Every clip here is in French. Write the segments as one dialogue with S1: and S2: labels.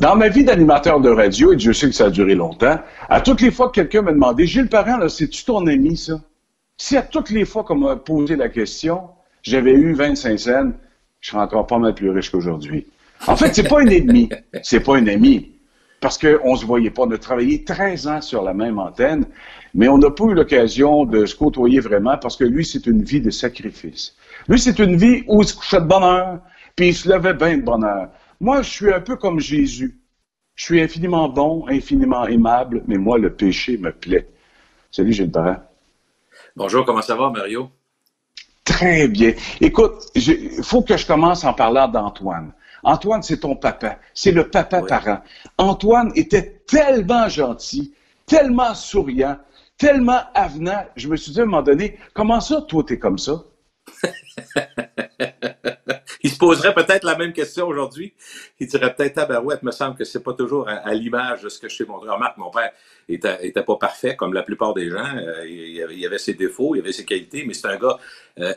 S1: Dans ma vie d'animateur de radio, et Dieu sait que ça a duré longtemps, à toutes les fois que quelqu'un m'a demandé, Gilles Parent, là, c'est-tu ton ami, ça? Si à toutes les fois qu'on m'a posé la question, j'avais eu 25 cents, je serais encore pas mal plus riche qu'aujourd'hui. En fait, c'est pas un ennemi. C'est pas un ami. Parce qu'on se voyait pas. On a travaillé 13 ans sur la même antenne, mais on n'a pas eu l'occasion de se côtoyer vraiment parce que lui, c'est une vie de sacrifice. Lui, c'est une vie où il se couchait de bonne heure, puis il se levait bien de bonne heure. Moi, je suis un peu comme Jésus. Je suis infiniment bon, infiniment aimable, mais moi, le péché me plaît. Salut, Gilles Parent.
S2: Bonjour, comment ça va, Mario?
S1: Très bien. Écoute, il faut que je commence en parlant d'Antoine. Antoine, c'est ton papa. C'est le papa Parent. Antoine était tellement gentil, tellement souriant, tellement avenant. Je me suis dit à un moment donné, comment ça, toi, t'es comme ça?
S2: Il se poserait peut-être la même question aujourd'hui. Il dirait peut-être, tabarouette, me semble que c'est pas toujours à l'image de ce que je t'ai montré. Remarque, mon père était pas parfait, comme la plupart des gens. Il avait ses défauts, il avait ses qualités, mais c'est un gars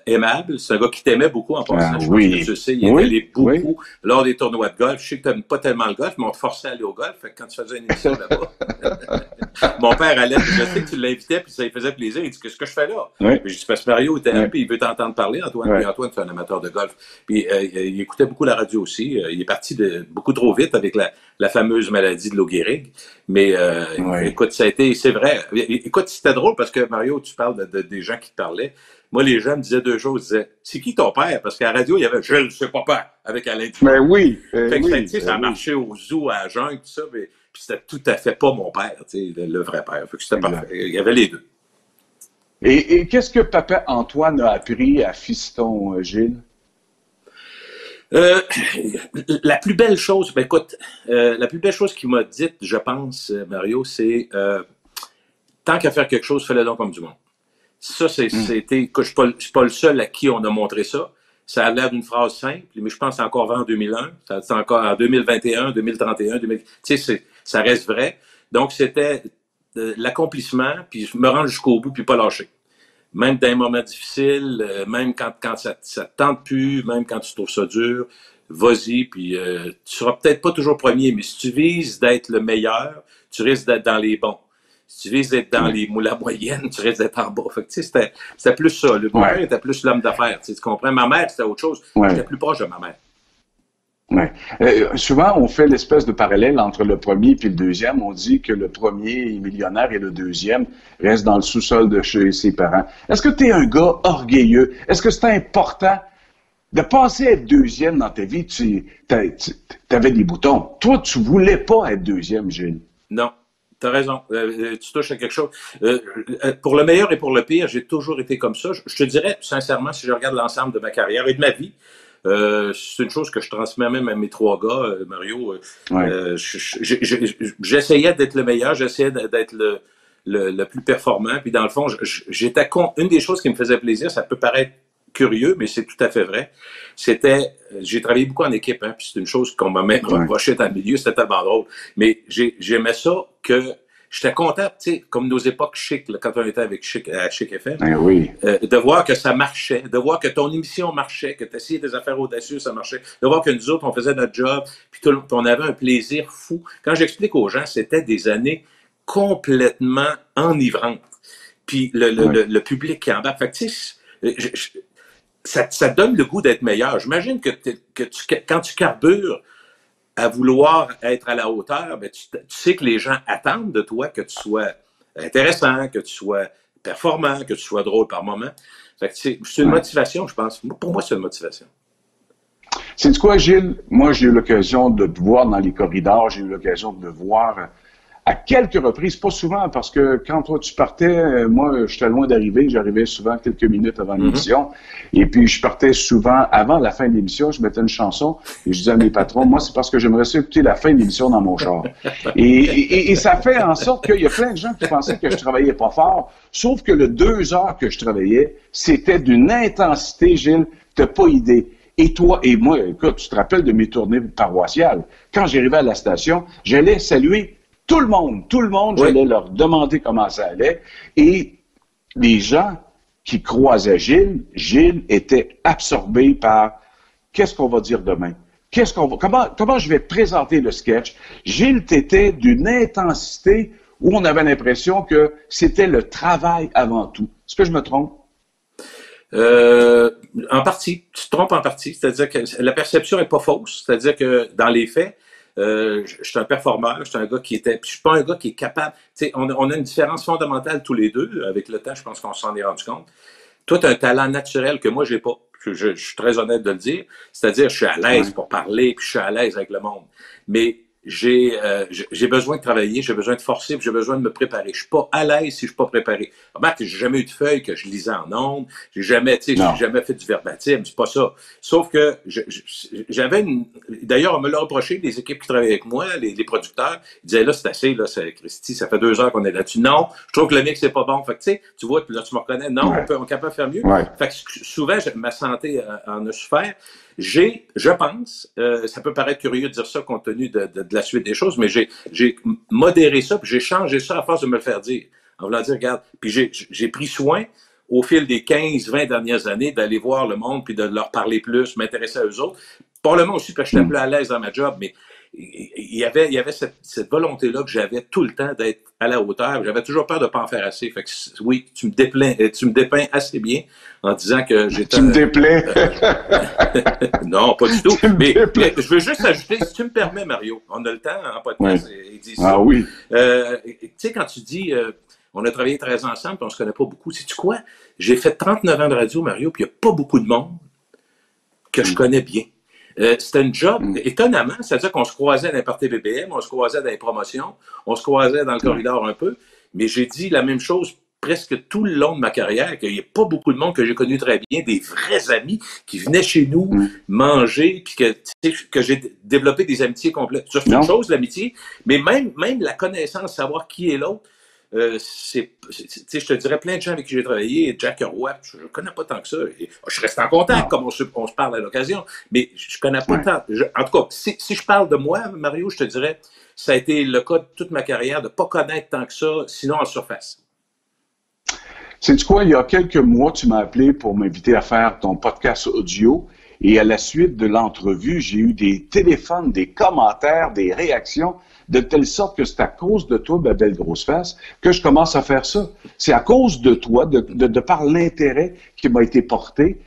S2: aimable. C'est un gars qui t'aimait beaucoup en passant. Je pense que tu le sais, il est allé beaucoup lors des tournois de golf. Je sais que tu n'aimes pas tellement le golf, mais on te forçait à aller au golf. Fait que quand tu faisais une émission là-bas, mon père allait, je sais que tu l'invitais, puis ça lui faisait plaisir. Il dit, qu'est-ce que je fais là? Puis je dis, parce que Mario était puis il veut t'entendre parler, Antoine. Puis Antoine, c'est un amateur de golf. Puis il écoutait beaucoup la radio aussi. Il est parti beaucoup trop vite avec la fameuse maladie de Lou Gehrig. Mais écoute, ça a été, c'est vrai. Écoute, c'était drôle parce que Mario, tu parles des gens qui te parlaient. Moi, les gens me disaient deux choses. Ils disaient, c'est qui ton père? Parce qu'à la radio, il y avait Gilles, c'est papa, avec Alain Dumas.
S1: Mais oui.
S2: Fait que ça marchait au zoo, à Jeun, tout ça. Puis c'était tout à fait pas mon père, le vrai père. Fait que c'était parfait. Il y avait les deux.
S1: Et qu'est-ce que papa Antoine a appris à fiston Gilles?
S2: La plus belle chose, ben écoute, la plus belle chose qu'il m'a dite, je pense, Mario, c'est tant qu'à faire quelque chose, fais-le donc comme du monde. Ça, c'était, je suis pas le seul à qui on a montré ça. Ça a l'air d'une phrase simple, mais je pense que c'est encore vrai en 2001, c'est encore en 2021, 2031, 2000, tu sais, ça reste vrai. Donc, c'était l'accomplissement, puis me rendre jusqu'au bout, puis pas lâcher. Même dans les moments difficiles, même quand ça te tente plus, même quand tu trouves ça dur, vas-y, puis tu seras peut-être pas toujours premier, mais si tu vises d'être le meilleur, tu risques d'être dans les bons. Si tu vises d'être dans la moyenne, tu risques d'être en bas. Fait que, tu sais, c'était plus ça. Mon père était plus l'homme d'affaires, tu comprends? Ma mère, c'était autre chose. J'étais plus proche de ma mère.
S1: Souvent, on fait l'espèce de parallèle entre le premier et le deuxième. On dit que le premier est millionnaire et le deuxième reste dans le sous-sol de chez ses parents. Est-ce que tu es un gars orgueilleux? Est-ce que c'est important de passer à être deuxième dans ta vie? Tu avais des boutons. Toi, tu voulais pas être deuxième, Gilles.
S2: Non. T'as raison. Tu touches à quelque chose. Pour le meilleur et pour le pire, j'ai toujours été comme ça. Je te dirais, sincèrement, si je regarde l'ensemble de ma carrière et de ma vie, c'est une chose que je transmets même à mes trois gars, Mario. J'essayais d'être le meilleur, j'essayais d'être le plus performant. Puis dans le fond, j'étais une des choses qui me faisait plaisir, ça peut paraître curieux, mais c'est tout à fait vrai. J'ai travaillé beaucoup en équipe, hein, puis c'est une chose qu'on m'a même reproché dans le milieu, c'était tellement drôle. Mais j'aimais ça que j'étais content, tu sais, comme nos époques chic, là, quand on était avec à Chic FM, de voir que ça marchait, de voir que ton émission marchait, que tu essayais des affaires audacieuses, ça marchait, de voir que nous autres, on faisait notre job, puis on avait un plaisir fou. Quand j'explique aux gens, c'était des années complètement enivrantes. Puis le public qui embarque. Fait que, tu sais, ça te donne le goût d'être meilleur. J'imagine que quand tu carbures à vouloir être à la hauteur, ben tu sais que les gens attendent de toi que tu sois intéressant, que tu sois performant, que tu sois drôle par moment. Fait que c'est une motivation, je pense. Pour moi, c'est une motivation.
S1: C'est quoi, Gilles? Moi, j'ai eu l'occasion de te voir dans les corridors, j'ai eu l'occasion de te voir à quelques reprises, pas souvent, parce que quand toi tu partais, moi j'étais loin d'arriver, j'arrivais souvent quelques minutes avant l'émission, et puis je partais souvent avant la fin de l'émission, je mettais une chanson, et je disais à mes patrons, moi c'est parce que j'aimerais ça écouter la fin de l'émission dans mon char. Et ça fait en sorte qu'il y a plein de gens qui pensaient que je travaillais pas fort, sauf que le 2 heures que je travaillais, c'était d'une intensité, Gilles, t'as pas idée. Et toi et moi, écoute, tu te rappelles de mes tournées paroissiales, quand j'arrivais à la station, j'allais saluer tout le monde, j'allais leur demander comment ça allait. Et les gens qui croisaient Gilles était absorbé par qu'est-ce qu'on va dire demain? comment je vais présenter le sketch? Gilles, t'étais d'une intensité où on avait l'impression que c'était le travail avant tout. Est-ce que je me trompe?
S2: En partie, tu te trompes en partie, c'est-à-dire que la perception est pas fausse, c'est-à-dire que dans les faits, je suis un performeur, je suis un gars qui était, puis je suis pas un gars qui est capable, tu sais, on a une différence fondamentale tous les deux, avec le temps, je pense qu'on s'en est rendu compte. Toi, tu as un talent naturel que moi, j'ai pas. Je suis très honnête de le dire. C'est-à-dire, je suis à l'aise pour parler, puis je suis à l'aise avec le monde. Mais j'ai besoin de travailler, j'ai besoin de forcer, puis j'ai besoin de me préparer. Je suis pas à l'aise si je suis pas préparé. Remarque, j'ai jamais eu de feuille que je lisais en ondes, j'ai jamais fait du verbatim, c'est pas ça. Sauf que j'avais d'ailleurs, on me l'a reproché, les équipes qui travaillaient avec moi, les producteurs, ils disaient là, c'est assez, là, Christy, ça fait 2 heures qu'on est là-dessus. Non, je trouve que le mix c'est pas bon. Fait que tu sais, tu vois, là, tu me reconnais, non, on est capable de faire mieux. Fait que souvent, ma santé en a souffert. Je pense, ça peut paraître curieux de dire ça compte tenu de la suite des choses, mais j'ai modéré ça, puis j'ai changé ça à force de me le faire dire. En voulant dire, regarde, puis j'ai pris soin au fil des 15-20 dernières années d'aller voir le monde, puis de leur parler plus, m'intéresser à eux autres. Probablement aussi que j'étais plus à l'aise dans ma job, mais il y avait cette volonté-là que j'avais tout le temps d'être à la hauteur. J'avais toujours peur de pas en faire assez. Fait que oui, tu me dépeins assez bien en disant que j'étais...
S1: Tu me déplais.
S2: Non, pas du tout. Mais je veux juste ajouter, si tu me permets, Mario, on a le temps en podcast, il dit ça.
S1: Ah oui.
S2: Tu sais, quand tu dis... on a travaillé 13 ans ensemble, puis on se connaît pas beaucoup. Sais-tu quoi? J'ai fait 39 ans de radio, Mario, puis il n'y a pas beaucoup de monde que je connais bien. C'était un job, étonnamment, c'est-à-dire qu'on se croisait dans les parties BBM, on se croisait dans les promotions, on se croisait dans le corridor un peu, mais j'ai dit la même chose presque tout le long de ma carrière, qu'il n'y a pas beaucoup de monde que j'ai connu très bien, des vrais amis qui venaient chez nous manger, puis que j'ai développé des amitiés complètes. Ça, c'est une chose, l'amitié, mais même la connaissance, savoir qui est l'autre, je te dirais plein de gens avec qui j'ai travaillé, Jack Roy, je ne connais pas tant que ça. Et, je reste en contact, comme on se parle à l'occasion, mais je ne connais pas tant. En tout cas, si je parle de moi, Mario, je te dirais, ça a été le cas de toute ma carrière de ne pas connaître tant que ça, sinon en surface.
S1: Sais-tu quoi, il y a quelques mois, tu m'as appelé pour m'inviter à faire ton podcast audio. Et à la suite de l'entrevue, j'ai eu des téléphones, des commentaires, des réactions, de telle sorte que c'est à cause de toi, ma belle grosse face, que je commence à faire ça. C'est à cause de toi, de par l'intérêt qui m'a été porté,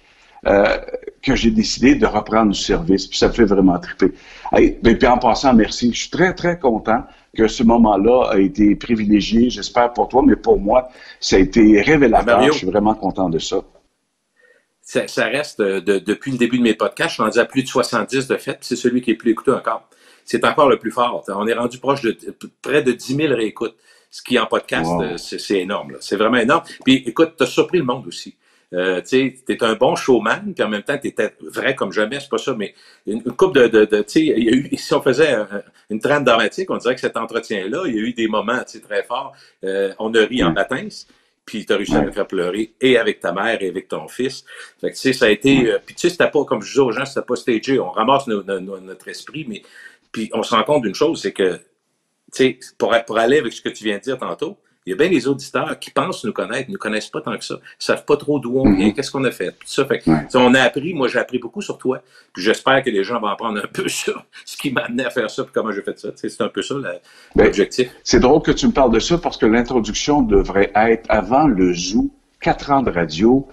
S1: que j'ai décidé de reprendre du service. Puis ça me fait vraiment triper. Et puis en passant, merci. Je suis très, très content que ce moment-là a été privilégié. J'espère pour toi, mais pour moi, ça a été révélateur. Mario, je suis vraiment content de ça.
S2: Ça reste, depuis le début de mes podcasts, je suis rendu à plus de 70 de fait, puis c'est celui qui est le plus écouté encore. C'est encore le plus fort. On est rendu proche de près de 10 000 réécoutes, ce qui en podcast, c'est énorme. C'est vraiment énorme. Puis écoute, t'as surpris le monde aussi. Tu sais, t'es un bon showman, puis en même temps, t'étais vrai comme jamais, c'est pas ça, mais une couple tu sais, il y a eu, si on faisait une trame dramatique, on dirait que cet entretien-là, il y a eu des moments, tu sais, très forts. On a ri en bâtins. Puis tu as réussi à me faire pleurer, et avec ta mère et avec ton fils. Fait que, tu sais, ça a été... puis tu sais, c'était pas, comme je disais aux gens, c'était pas stagé. On ramasse notre esprit, mais... Puis on se rend compte d'une chose, c'est que, tu sais, pour aller avec ce que tu viens de dire tantôt, il y a bien des auditeurs qui pensent nous connaître, ne nous connaissent pas tant que ça. Ils savent pas trop d'où on vient, qu'est-ce qu'on a fait. Tout ça, fait que, on a appris, moi j'ai appris beaucoup sur toi, puis j'espère que les gens vont apprendre un peu sur ce qui m'a amené à faire ça, puis comment j'ai fait ça. Tu sais, c'est un peu ça l'objectif.
S1: C'est drôle que tu me parles de ça, parce que l'introduction devrait être avant le Zoo, 4 ans de radio,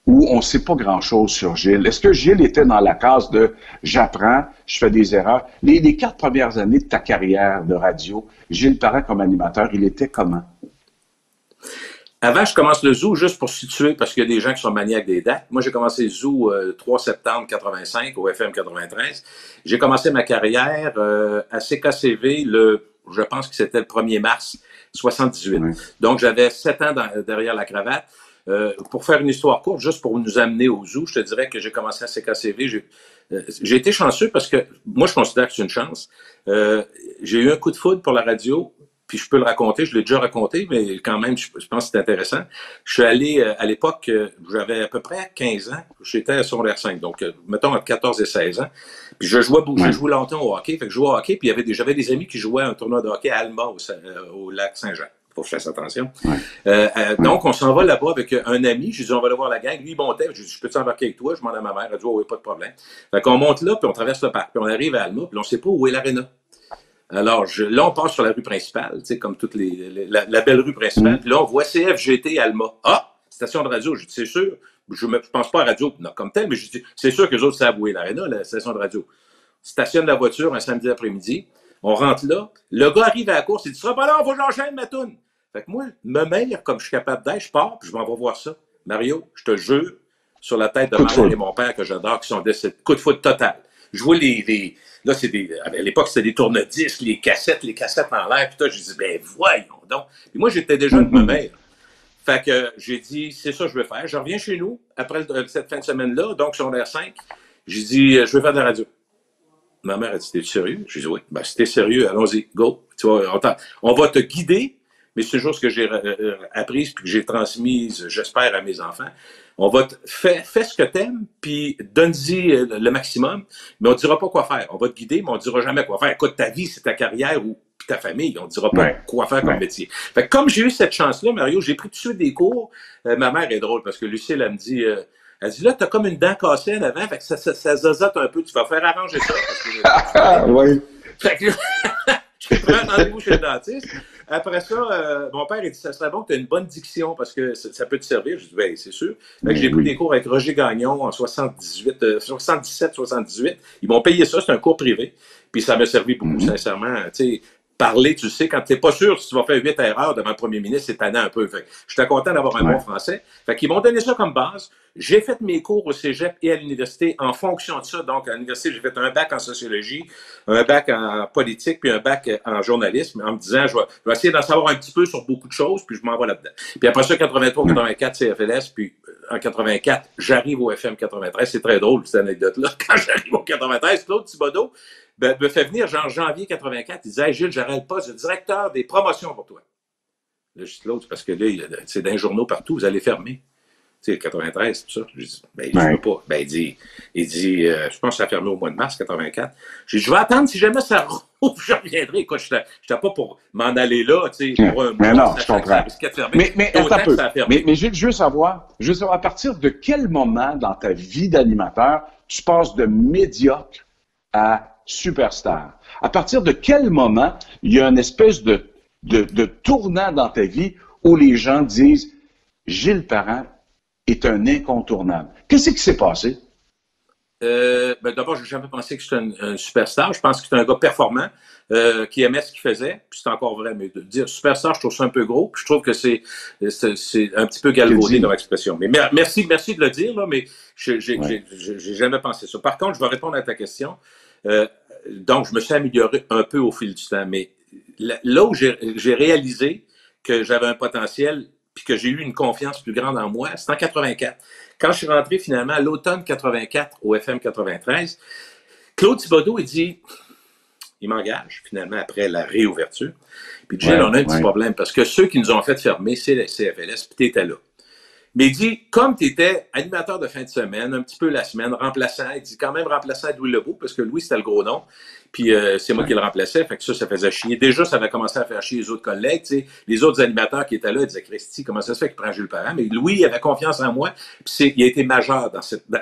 S1: où on ne sait pas grand-chose sur Gilles. Est-ce que Gilles était dans la case de « j'apprends, je fais des erreurs ». Les 4 premières années de ta carrière de radio, Gilles Parent comme animateur, il était comment?
S2: Avant, je commence le Zoo, juste pour situer, parce qu'il y a des gens qui sont maniaques des dates. Moi, j'ai commencé le Zoo 3 septembre 85 au FM 93. J'ai commencé ma carrière à CKCV je pense que c'était le 1er mars 78. Donc, j'avais 7 ans derrière la cravate. Pour faire une histoire courte, juste pour nous amener au Zoo, je te dirais que j'ai commencé à CKCV. J'ai été chanceux parce que moi, je considère que c'est une chance. J'ai eu un coup de foudre pour la radio. Puis je peux le raconter, je l'ai déjà raconté, mais quand même, je pense que c'est intéressant. Je suis allé, à l'époque, j'avais à peu près 15 ans, j'étais à secondaire 5, donc mettons entre 14 et 16 ans. Puis je jouais longtemps au hockey, fait que je jouais au hockey, puis j'avais des amis qui jouaient un tournoi de hockey à Alma, au lac Saint-Jean. faut que je fasse attention.
S1: Ouais.
S2: Donc, on s'en va là-bas avec un ami. Je lui dis, on va aller voir la gang. Lui, il montait. Je lui dis, je peux t'embarquer avec toi? Je demande à ma mère. Elle dit, oh, oui, pas de problème. Fait qu'on monte là, puis on traverse le parc. Puis on arrive à Alma, puis on sait pas où est l'aréna. Alors, là, on passe sur la rue principale, tu sais, comme toutes la belle rue principale. Puis là, on voit CFGT Alma. Ah! Station de radio. Je dis, c'est sûr. Je pense pas à radio non, comme tel, mais je dis, c'est sûr que les autres savent où est l'aréna, la station de radio. Stationne la voiture un samedi après-midi. On rentre là. Le gars arrive à la course. Il dit, tu seras pas là, faut que j'enchaîne ma toune. Fait que moi, me mêle, comme je suis capable d'être, je pars, puis je m'en vais voir ça. Mario, je te jure, sur la tête de ma mère et mon père que j'adore, qui sont décédés. Coup de foot total. Je vois là, à l'époque, c'était des tourne-disques, les cassettes en l'air, puis toi, je dis, ben, voyons donc. Puis moi, j'étais déjà de me mêle. Fait que j'ai dit, c'est ça que je veux faire. Je reviens chez nous, après cette fin de semaine-là, donc sur l'air 5. J'ai dit, je veux faire de la radio. Ma mère a dit, t'es sérieux? J'ai dit, oui. Ben, si t'es sérieux, allons-y, go. Tu vois, on va te guider, mais c'est une chose que j'ai apprise puis que j'ai transmise, j'espère, à mes enfants. On va fais ce que t'aimes, puis donne-y le maximum, mais on ne dira pas quoi faire. On va te guider, mais on ne dira jamais quoi faire. Écoute, ta vie, c'est ta carrière ou ta famille. On ne dira pas quoi faire comme métier. Fait que comme j'ai eu cette chance-là, Mario, j'ai pris tout de suite des cours. Ma mère est drôle parce que Lucille, elle me dit... elle dit, là, t'as comme une dent cassée en avant, fait que ça zozote un peu. Tu vas faire arranger ça. Parce que,
S1: oui.
S2: Fait que j'ai pris un rendez-vous chez le dentiste. Après ça, mon père, il dit, ça serait bon que tu aies une bonne diction parce que ça peut te servir. Je dis, ben, c'est sûr. Fait que j'ai pris des cours avec Roger Gagnon en 77-78. Ils m'ont payé ça, c'est un cours privé. Puis ça m'a servi beaucoup, sincèrement. Tu sais, parler, tu sais, quand tu n'es pas sûr si tu vas faire 8 erreurs devant le premier ministre, c'est tannant un peu. J'étais content d'avoir un bon français. Fait qu'ils m'ont donné ça comme base. J'ai fait mes cours au cégep et à l'université en fonction de ça. Donc, à l'université, j'ai fait un bac en sociologie, un bac en politique, puis un bac en journalisme, en me disant, je vais essayer d'en savoir un petit peu sur beaucoup de choses, puis je m'en vais là-dedans. Puis après ça, 83-84, CFLS, puis en 84, j'arrive au FM 93. C'est très drôle, cette anecdote-là. Quand j'arrive au 93, Claude Thibodeau me fait venir, genre janvier 84, il disait, hey, Gilles, j'aurai le poste de directeur des promotions pour toi. Là, je dis, Claude, parce que là, c'est dans les journaux partout, vous allez fermer. Tu sais, 93, tout ça. Je dis, ben, je veux pas. Ben, il dit, je pense que ça a fermé au mois de mars 84. Je dis, je vais attendre, si jamais ça rouvre, je reviendrai. Écoute, je n'étais pas pour m'en aller là, tu sais, pour un mois.
S1: Mais non, je comprends. Mais attends un peu. Mais Gilles, je veux savoir, à partir de quel moment dans ta vie d'animateur, tu passes de médiocre à superstar? À partir de quel moment il y a une espèce de tournant dans ta vie où les gens disent, Gilles Parent est un incontournable. Qu'est-ce qui s'est passé?
S2: Ben d'abord, je n'ai jamais pensé que c'était un superstar. Je pense que c'était un gars performant qui aimait ce qu'il faisait. Puis c'est encore vrai, mais de dire superstar, je trouve ça un peu gros. Puis je trouve que c'est un petit peu galvaudé dans l'expression. Mais merci de le dire, là, mais j'ai jamais pensé ça. Par contre, je vais répondre à ta question. Donc, je me suis amélioré un peu au fil du temps. Mais là où j'ai réalisé que j'avais un potentiel puis que j'ai eu une confiance plus grande en moi, c'est en 84. Quand je suis rentré finalement à l'automne 84 au FM 93, Claude Thibodeau, il m'engage finalement après la réouverture. Puis Gilles, on a un petit problème parce que ceux qui nous ont fait fermer, c'est le CFLS, puis tu étais là. Mais il dit, comme tu étais animateur de fin de semaine, un petit peu la semaine, remplaçant, il dit quand même remplaçant à Louis Lebeau, parce que Louis, c'était le gros nom. Puis c'est moi qui le remplaçais, fait que ça faisait chier. Déjà, ça avait commencé à faire chier les autres collègues, tu sais. Les autres animateurs qui étaient là, ils disaient, Christy, comment ça se fait qu'il prend Jules Parent? Mais Louis, il avait confiance en moi, puis il a été majeur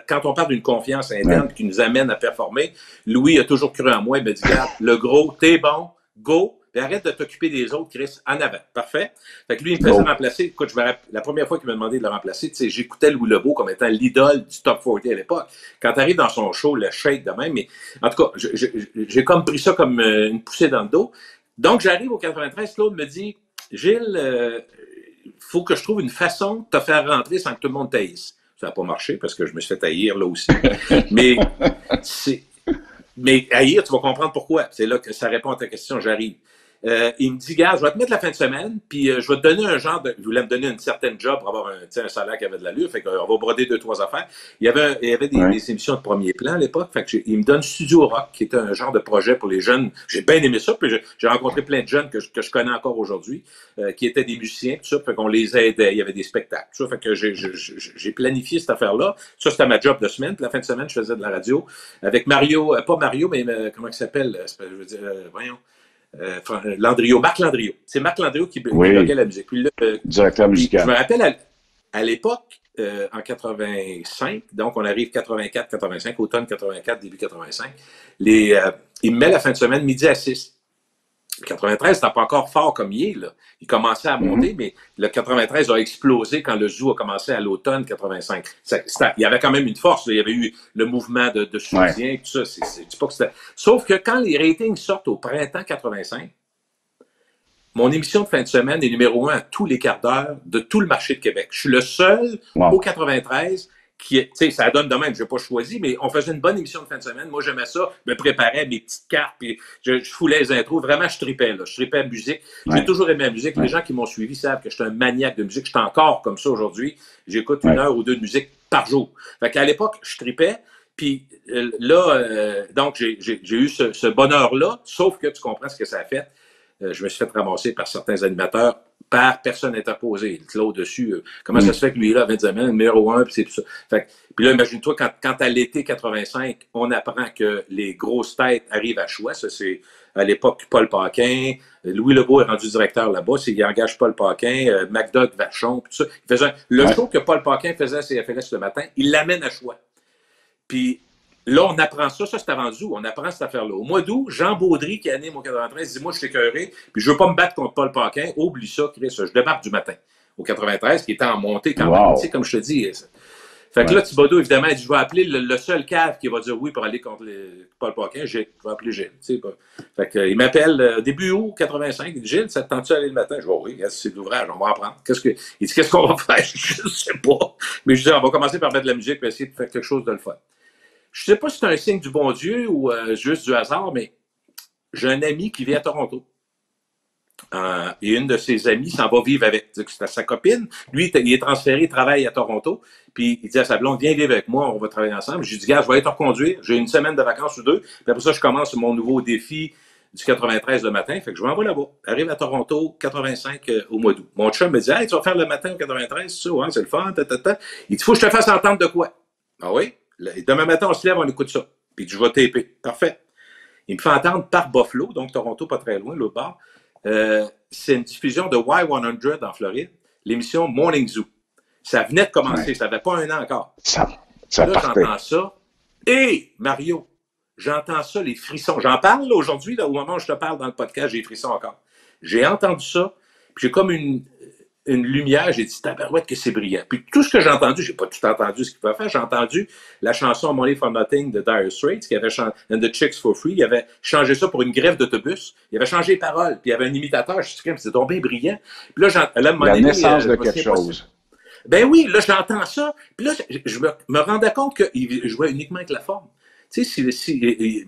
S2: quand on parle d'une confiance interne qui nous amène à performer, Louis a toujours cru en moi, il m'a dit, regarde, le gros, t'es bon, go! Puis arrête de t'occuper des autres, Chris, en avant. Parfait. Fait que lui, il me faisait remplacer. Écoute, la première fois qu'il m'a demandé de le remplacer, tu sais, j'écoutais Louis Lebeau comme étant l'idole du Top 40 à l'époque. Quand tu arrives dans son show, le shake de même, mais en tout cas, j'ai comme pris ça comme une poussée dans le dos. Donc, j'arrive au 93, Claude me dit, Gilles, faut que je trouve une façon de te faire rentrer sans que tout le monde taillisse. Ça n'a pas marché parce que je me suis fait taillir là aussi. Mais haïr, tu vas comprendre pourquoi. C'est là que ça répond à ta question, j'arrive. Il me dit, gars, je vais te mettre la fin de semaine, puis je vais te donner un genre de... Il voulait me donner une certaine job pour avoir un salaire qui avait de l'allure, fait qu'on va broder 2-3 affaires. Il y avait des émissions de premier plan à l'époque, fait que il me donne Studio Rock, qui était un genre de projet pour les jeunes. J'ai bien aimé ça, puis j'ai rencontré plein de jeunes que je connais encore aujourd'hui, qui étaient des musiciens, tout ça, fait qu'on les aidait, il y avait des spectacles, tout ça, fait que j'ai planifié cette affaire-là. Ça, c'était ma job de semaine, puis la fin de semaine, je faisais de la radio avec Mario, pas Mario, mais comment il s'appelle? Je veux dire, voyons. Landriot, Marc Landriot. C'est Marc Landriot qui bloguait la musique. Puis là,
S1: directeur musical.
S2: Je me rappelle à l'époque, en 85, donc on arrive 84, 85, automne 84, début 85, il me met la fin de semaine midi à 6. Le 93, c'était pas encore fort comme il est, là. Il commençait à monter, mais le 93 a explosé quand le zoo a commencé à l'automne 85. Il y avait quand même une force, là. Il y avait eu le mouvement de soutien, tout ça. C'est pas que c'était... Sauf que quand les ratings sortent au printemps 85, mon émission de fin de semaine est numéro 1 à tous les quarts d'heure de tout le marché de Québec. Je suis le seul au 93 qui est, tu sais, ça donne de même, je n'ai pas choisi, mais on faisait une bonne émission de fin de semaine. Moi, j'aimais ça, je me préparais mes petites cartes, puis je foulais les intros. Vraiment, je tripais, là. Je tripais la musique. J'ai toujours aimé la musique. Les gens qui m'ont suivi savent que je suis un maniaque de musique. Je suis encore comme ça aujourd'hui. J'écoute 1 heure ou 2 de musique par jour. Fait qu'à l'époque, je tripais. Puis là, donc, j'ai eu ce bonheur-là, sauf que tu comprends ce que ça a fait. Je me suis fait ramasser par certains animateurs par personne interposée. Claude dessus, comment ça se fait que lui, là, avait dit, numéro 1, puis c'est tout ça. Fait, puis là, imagine-toi, quand à l'été 85, on apprend que les grosses têtes arrivent à Choix, ça c'est à l'époque Paul Paquin, Louis Lebeau est rendu directeur là-bas, il engage Paul Paquin, MacDoug Vachon, puis tout ça. Il faisait le show que Paul Paquin faisait à CFLS le matin, il l'amène à Choix. Puis là, on apprend ça c'est avant Zou, on apprend cette affaire-là. Au mois d'août, Jean Baudry, qui anime au 93, dit « Moi, je suis écœuré, puis je veux pas me battre contre Paul Paquin. Oublie ça, Chris, je débarque du matin. » Au 93, qui était en montée quand même, tu sais, comme je te dis. Fait que là, Thibodeau, évidemment, il dit « Je vais appeler le seul cave qui va dire oui pour aller contre Paul Paquin. Je vais appeler Gilles. » Fait que, il m'appelle début août 85. Il dit « Gilles, ça te tente-tu d'aller le matin? » Je dis « Oui, c'est de l'ouvrage, on va en prendre. » Il dit « Qu'est-ce qu'on va faire? » Je ne sais pas. Mais je dis « On va commencer par mettre de la musique et essayer de faire quelque chose de le fun. » Je ne sais pas si c'est un signe du bon Dieu ou juste du hasard, mais j'ai un ami qui vit à Toronto. Et une de ses amies s'en va vivre avec sa copine. Lui, il est transféré, il travaille à Toronto. Puis il dit à sa blonde, viens vivre avec moi, on va travailler ensemble. Je lui dis, gars, je vais aller te reconduire. J'ai une semaine de vacances ou 2. Puis après ça, je commence mon nouveau défi du 93 le matin. Fait que je m'en vais là-bas. Arrive à Toronto, 85 au mois d'août. Mon chum me dit, hey, tu vas faire le matin au 93, c'est ça, hein, c'est le fun, Il dit, faut que je te fasse entendre de quoi? Ah oui? Demain matin, on se lève, on écoute ça. Puis je vais taper. Parfait. Il me fait entendre par Buffalo, donc Toronto, pas très loin, l'autre bord. C'est une diffusion de Y100 en Floride, l'émission Morning Zoo. Ça venait de commencer, ça n'avait pas 1 an encore.
S1: Ça
S2: là, j'entends ça. Et Mario, j'entends ça, les frissons. J'en parle là, aujourd'hui, là, au moment où je te parle dans le podcast, j'ai les frissons encore. J'ai entendu ça, puis j'ai comme une lumière, j'ai dit, tabarouette que c'est brillant. Puis tout ce que j'ai entendu, j'ai pas tout entendu ce qu'il pouvait faire, j'ai entendu la chanson Money for Nothing de Dire Straits, qui avait chanté And the Chicks for Free, il avait changé ça pour une grève d'autobus, il avait changé les paroles, puis il y avait un imitateur, je suis dit, c'est donc bien brillant. Puis là,
S1: la naissance de quelque chose.
S2: Ben oui, là, j'entends ça, puis là, je me rendais compte qu'il jouait uniquement avec la forme. Tu sais,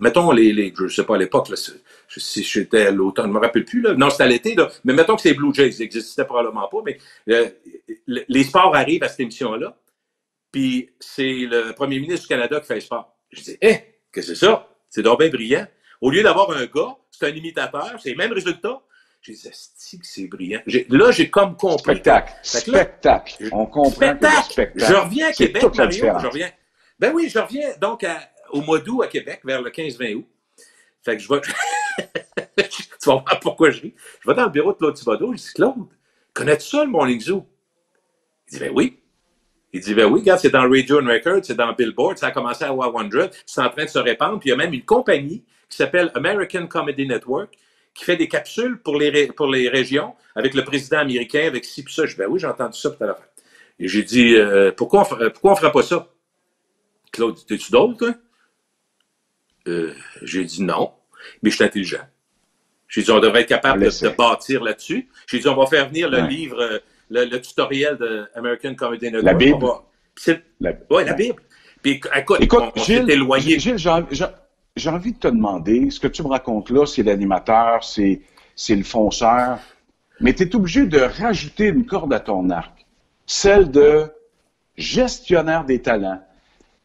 S2: mettons, je sais pas à l'époque, si j'étais à l'automne, je ne me rappelle plus, là. Non, c'était à l'été, là. Mais mettons que c'est Blue Jays, ils n'existaient probablement pas, mais les sports arrivent à cette émission-là, puis c'est le premier ministre du Canada qui fait sport. Je dis, qu'est-ce que c'est ça? C'est donc bien brillant. Au lieu d'avoir un gars, c'est un imitateur, c'est les mêmes résultats. J'ai dit, c'est brillant. Là, j'ai comme compris.
S1: Spectacle. On comprend que le spectacle.
S2: Je reviens à Québec, Mario, Ben oui, je reviens donc au mois d'août à Québec, vers le 15-20 août. Fait que je vais... tu vas voir pourquoi je ris. Je vais dans le bureau de Claude Thibodeau, je dis, Claude, connais-tu ça, le Morning Zoo? Il dit, ben oui. Il dit, ben oui, regarde, c'est dans Radio and Record, c'est dans Billboard, ça a commencé à Y100, c'est en train de se répandre, puis il y a même une compagnie qui s'appelle American Comedy Network, qui fait des capsules pour les régions, avec le président américain, avec ci, puis ça. Je dis, ben oui, j'ai entendu ça, puis à la fin. Et j'ai dit, pourquoi on ferait pas ça? Claude, t'es-tu d'autre, toi? J'ai dit non, mais je suis intelligent. J'ai dit, on devrait être capable de bâtir là-dessus. J'ai dit, on va faire venir le livre, le tutoriel de American Comedy Network.
S1: La Bible.
S2: Oui, la Bible. Puis, écoute on s'est éloigné.
S1: Gilles, j'ai envie de te demander, ce que tu me racontes là, c'est l'animateur, c'est le fonceur, mais tu es obligé de rajouter une corde à ton arc, celle de gestionnaire des talents,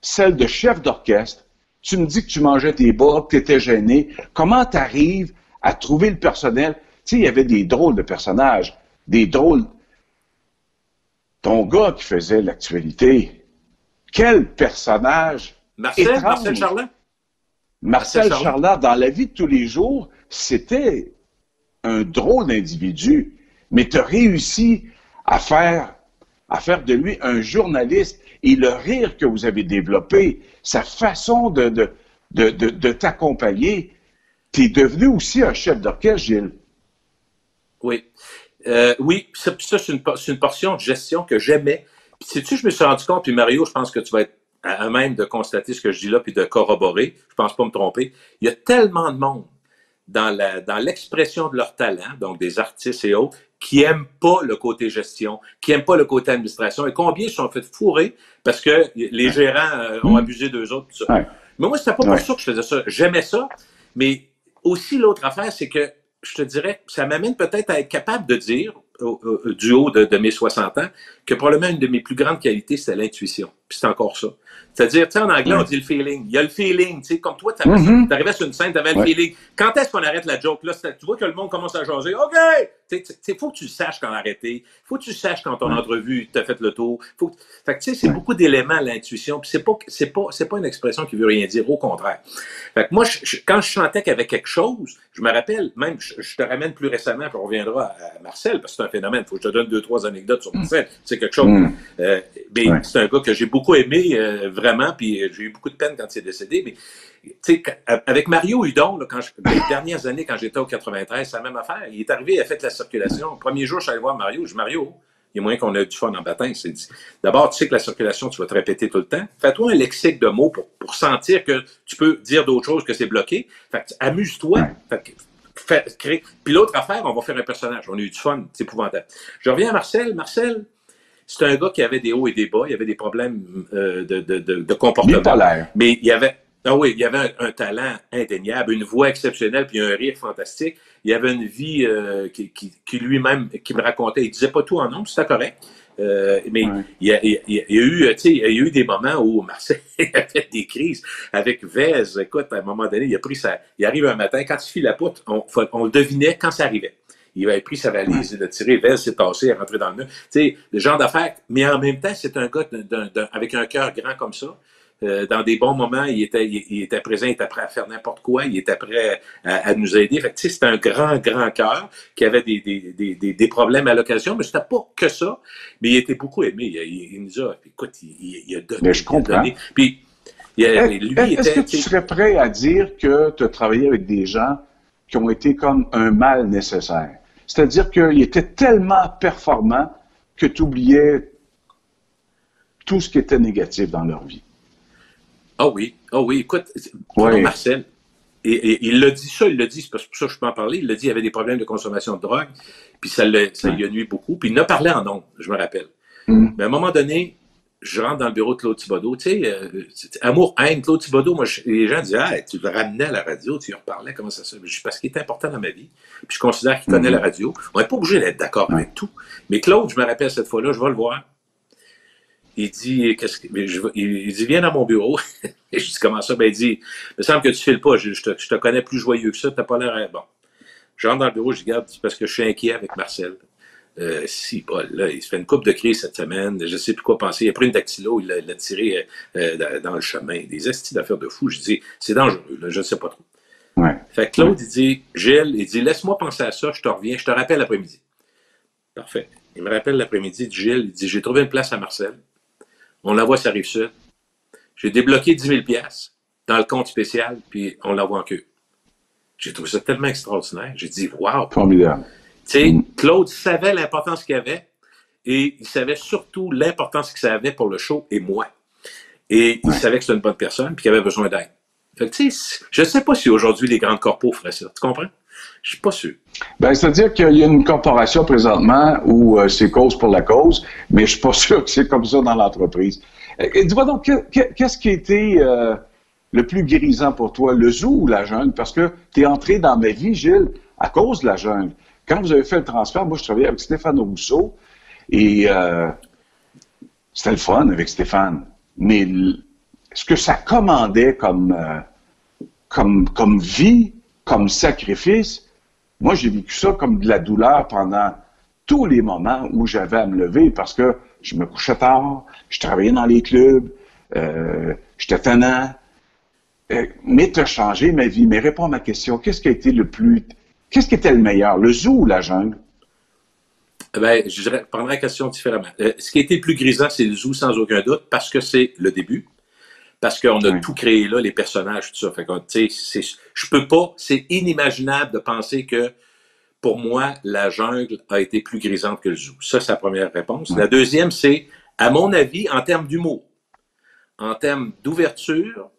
S1: celle de chef d'orchestre. Tu me dis que tu mangeais tes bas, que tu étais gêné. Comment tu arrives à trouver le personnel? Tu sais, il y avait des drôles de personnages, des drôles... Ton gars qui faisait l'actualité, quel personnage étrange!
S2: Marcel Charland.
S1: Marcel Charland, dans la vie de tous les jours, c'était un drôle d'individu, mais tu as réussi à faire de lui un journaliste. Et le rire que vous avez développé, sa façon de t'accompagner, tu es devenu aussi un chef d'orchestre, Gilles.
S2: Oui. Oui, ça c'est une portion de gestion que j'aimais. Puis sais-tu, je me suis rendu compte, puis Mario, je pense que tu vas être à même de constater ce que je dis là, puis de corroborer. Je pense pas me tromper. Il y a tellement de monde dans l'expression de leur talent, donc des artistes et autres, qui aiment pas le côté gestion, qui aiment pas le côté administration, et combien se sont fait fourrer parce que les gérants ont abusé d'eux autres, tout ça.
S1: Ouais.
S2: Mais moi, c'était pas pour ça que je faisais ça. J'aimais ça, mais aussi l'autre affaire, c'est que je te dirais, ça m'amène peut-être à être capable de dire, du haut de mes 60 ans, que probablement une de mes plus grandes qualités, c'était l'intuition. Puis c'est encore ça. C'est-à-dire, tu sais, en anglais, on dit le feeling. Il y a le feeling, tu sais, comme toi, t'arrivais sur une scène, t'avais le feeling. Quand est-ce qu'on arrête la joke? Là, tu vois que le monde commence à jaser. OK! Tu sais, faut que tu saches quand arrêter. Faut que tu saches quand ton entrevue t'a fait le tour. Fait que, tu sais, c'est beaucoup d'éléments, l'intuition. Puis c'est pas une expression qui veut rien dire. Au contraire. Fait que moi, quand je chantais qu'il y avait quelque chose, je me rappelle, même, je te ramène plus récemment, puis on reviendra à Marcel, parce que c'est un phénomène. Faut que je te donne 2-3 anecdotes sur Marcel. C'est quelque chose. Mais c'est un gars que j'ai beaucoup aimé, vraiment, puis j'ai eu beaucoup de peine quand il est décédé. Mais, tu sais, avec Mario Hudon, là, les dernières années, quand j'étais au 93, c'est la même affaire. Il est arrivé, il a fait la circulation. Le premier jour, je suis allé voir Mario. Je dis, Mario, il y a moyen qu'on ait du fun en baptême. Il s'est dit, d'abord, tu sais que la circulation, tu vas te répéter tout le temps. Fais-toi un lexique de mots pour sentir que tu peux dire d'autres choses que c'est bloqué. Fait que, amuse-toi. Puis l'autre affaire, on va faire un personnage. On a eu du fun, c'est épouvantable. Je reviens à Marcel. Marcel, c'est un gars qui avait des hauts et des bas. Il y avait des problèmes de comportement.
S1: Bipolaire.
S2: Mais il y avait un talent indéniable, une voix exceptionnelle, puis un rire fantastique. Il y avait une vie qui lui-même, qui me racontait. Il disait pas tout en nombre, c'était correct. Mais il y a eu des moments où Marcel a fait des crises avec Vez. Écoute, à un moment donné, il arrive un matin, quand il fit la poutre, on le devinait quand ça arrivait. Il avait pris sa valise, il a tiré, Vez s'est tassé, il est rentré dans le mur. Tu sais, le genre d'affaires. Mais en même temps, c'est un gars avec un cœur grand comme ça. Dans des bons moments, il était présent, il était prêt à faire n'importe quoi, il était prêt à nous aider. Fait que, tu sais, c'est un grand, grand cœur qui avait des problèmes à l'occasion, mais c'était pas que ça. Mais il était beaucoup aimé. Il nous a, écoute, il a donné.
S1: Mais je comprends.
S2: Puis,
S1: est-ce que tu serais prêt à dire que tu as travaillé avec des gens qui ont été comme un mal nécessaire? C'est-à-dire qu'ils étaient tellement performants que tu oubliais tout ce qui était négatif dans leur vie.
S2: Ah oui, écoute, Marcel, et il l'a dit, c'est pour ça que je peux en parler, il l'a dit, il avait des problèmes de consommation de drogue, puis ça lui a nuit beaucoup, puis il en a parlé en ondes, je me rappelle. Mais à un moment donné, je rentre dans le bureau de Claude Thibodeau, tu sais, amour-haine, Claude Thibodeau, moi, les gens disaient, ah, tu le ramenais à la radio, tu y reparlais, comment ça se fait? Parce qu'il est important dans ma vie, puis je considère qu'il connaît la radio. On n'est pas obligé d'être d'accord avec tout. Mais Claude, je me rappelle cette fois-là, je vais le voir. Il dit, il dit, viens dans mon bureau. Et je dis, comment ça? Ben, il dit, il me semble que tu files pas, je te connais plus joyeux que ça, t'as pas l'air, bon. Je rentre dans le bureau, je regarde, parce que je suis inquiet avec Marcel. Là, il se fait une coupe de crise cette semaine, je sais plus quoi penser. Il a pris une dactylo, il l'a tiré dans le chemin. Des estis d'affaires de fou. Je dis, c'est dangereux, là, je ne sais pas trop. Fait que Claude, il dit, Gilles, il dit, laisse-moi penser à ça, je te reviens, je te rappelle l'après-midi. Parfait. Il me rappelle l'après-midi, Gilles, il dit, j'ai trouvé une place à Marcel. On l'envoie sur la Rive-Sud. J'ai débloqué 10 000 $ dans le compte spécial, puis on l'envoie en queue. J'ai trouvé ça tellement extraordinaire. J'ai dit, wow!
S1: Formidable.
S2: Tu sais, Claude savait l'importance qu'il avait, et il savait surtout l'importance que ça avait pour le show et moi. Et il savait que c'était une bonne personne, puis qu'il avait besoin d'aide. Fait que, tu sais, je ne sais pas si aujourd'hui les grandes corpos feraient ça. Tu comprends? Je suis pas sûr.
S1: Ben, c'est-à-dire qu'il y a une corporation présentement où c'est cause pour la cause, mais je suis pas sûr que c'est comme ça dans l'entreprise. Dis-moi donc, qu'est-ce qui a été le plus grisant pour toi, le zoo ou la jungle? Parce que tu es entré dans ma vie, Gilles, à cause de la jungle. Quand vous avez fait le transfert, moi, je travaillais avec Stéphane Rousseau, et c'était le fun avec Stéphane. Mais ce que ça commandait comme vie, comme sacrifice, moi, j'ai vécu ça comme de la douleur pendant tous les moments où j'avais à me lever parce que je me couchais tard, je travaillais dans les clubs, j'étais tannant. Mais tu as changé ma vie. Mais réponds à ma question. Qu'est-ce qui a été le plus Qu'est-ce qui était le meilleur, le zoo ou la jungle?
S2: Ben, prendrais la question différemment. Ce qui a été le plus grisant, c'est le zoo, sans aucun doute, parce que c'est le début. Parce qu'on a tout créé là, les personnages, tout ça. Fait que, tu sais, je peux pas, c'est inimaginable de penser que, pour moi, la jungle a été plus grisante que le zoo. Ça, c'est la première réponse. La deuxième, c'est, à mon avis, en termes d'humour, en termes d'ouverture,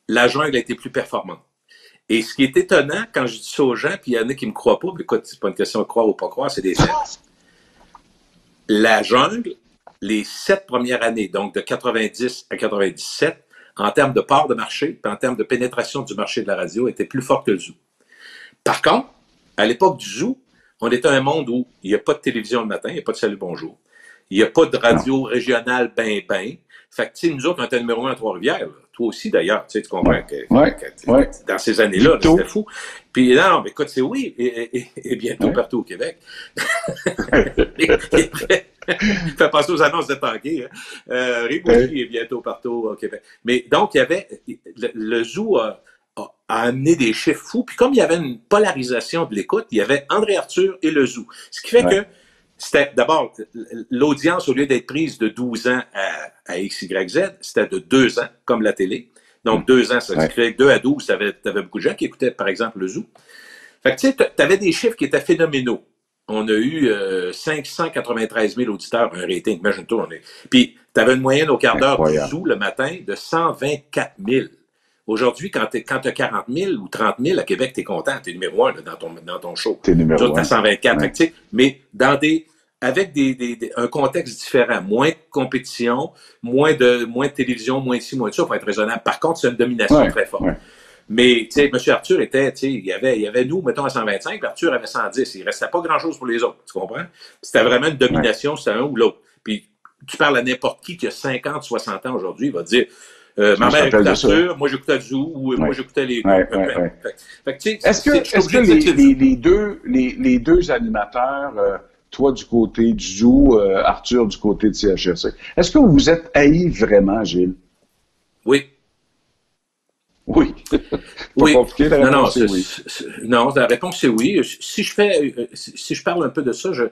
S2: la jungle a été plus performante. Et ce qui est étonnant, quand je dis ça aux gens, puis il y en a qui me croient pas, mais écoute, c'est pas une question de croire ou pas croire, c'est des faits. La jungle, les 7 premières années, donc de 90 à 97, en termes de part de marché, puis en termes de pénétration du marché de la radio, était plus forte que le zoo. Par contre, à l'époque du zoo, on était un monde où il n'y a pas de télévision le matin, il n'y a pas de Salut Bonjour, il n'y a pas de radio régionale ben. Fait que, tu sais, nous autres, on était numéro 1 à Trois-Rivières. Toi aussi, d'ailleurs, tu sais, tu comprends que dans ces années-là, c'était fou. Puis, non, mais écoute, c'est oui, et bientôt partout au Québec. Fait passer aux annonces de Tanguay. Ribouchi est bientôt partout au Québec. Mais donc, il y avait, le zoo a amené des chiffres fous. Puis comme il y avait une polarisation de l'écoute, il y avait André Arthur et le zoo. Ce qui fait que c'était d'abord l'audience, au lieu d'être prise de 12 ans à XYZ, c'était de 2 ans, comme la télé. Donc 2 ans, ça fait que 2 à 12, t'avais beaucoup de gens qui écoutaient, par exemple, le zoo. Fait que tu sais, t'avais des chiffres qui étaient phénoménaux. On a eu 593 000 auditeurs, un rating, imagine-toi. Puis t'avais une moyenne au quart d'heure du zoo le matin de 124 000. Aujourd'hui, quand tu as 40 000 ou 30 000 à Québec, tu es content, tu es numéro 1 là, dans ton show.
S1: Tu es numéro 1.
S2: 124. Fait que, mais avec un contexte différent, moins de compétition, moins de télévision, moins de ci, moins de ça, pour être raisonnable. Par contre, c'est une domination très forte. Mais, tu sais, M. Arthur était, tu sais, il y avait nous, mettons, à 125, puis Arthur avait 110. Il restait pas grand-chose pour les autres, tu comprends? C'était vraiment une domination, c'était un ou l'autre. Puis, tu parles à n'importe qui a 50, 60 ans aujourd'hui, il va te dire... ma mère écoutait Arthur, moi j'écoutais le zoo, ou moi j'écoutais les deux.
S1: Est-ce que les deux animateurs, toi du côté du zoo, Arthur du côté de CHRC, est-ce que vous vous êtes haïs vraiment, Gilles?
S2: Oui.
S1: Oui.
S2: Oui.
S1: Compliqué, la réponse, oui.
S2: Non, la réponse c'est oui. Si je parle un peu de ça, je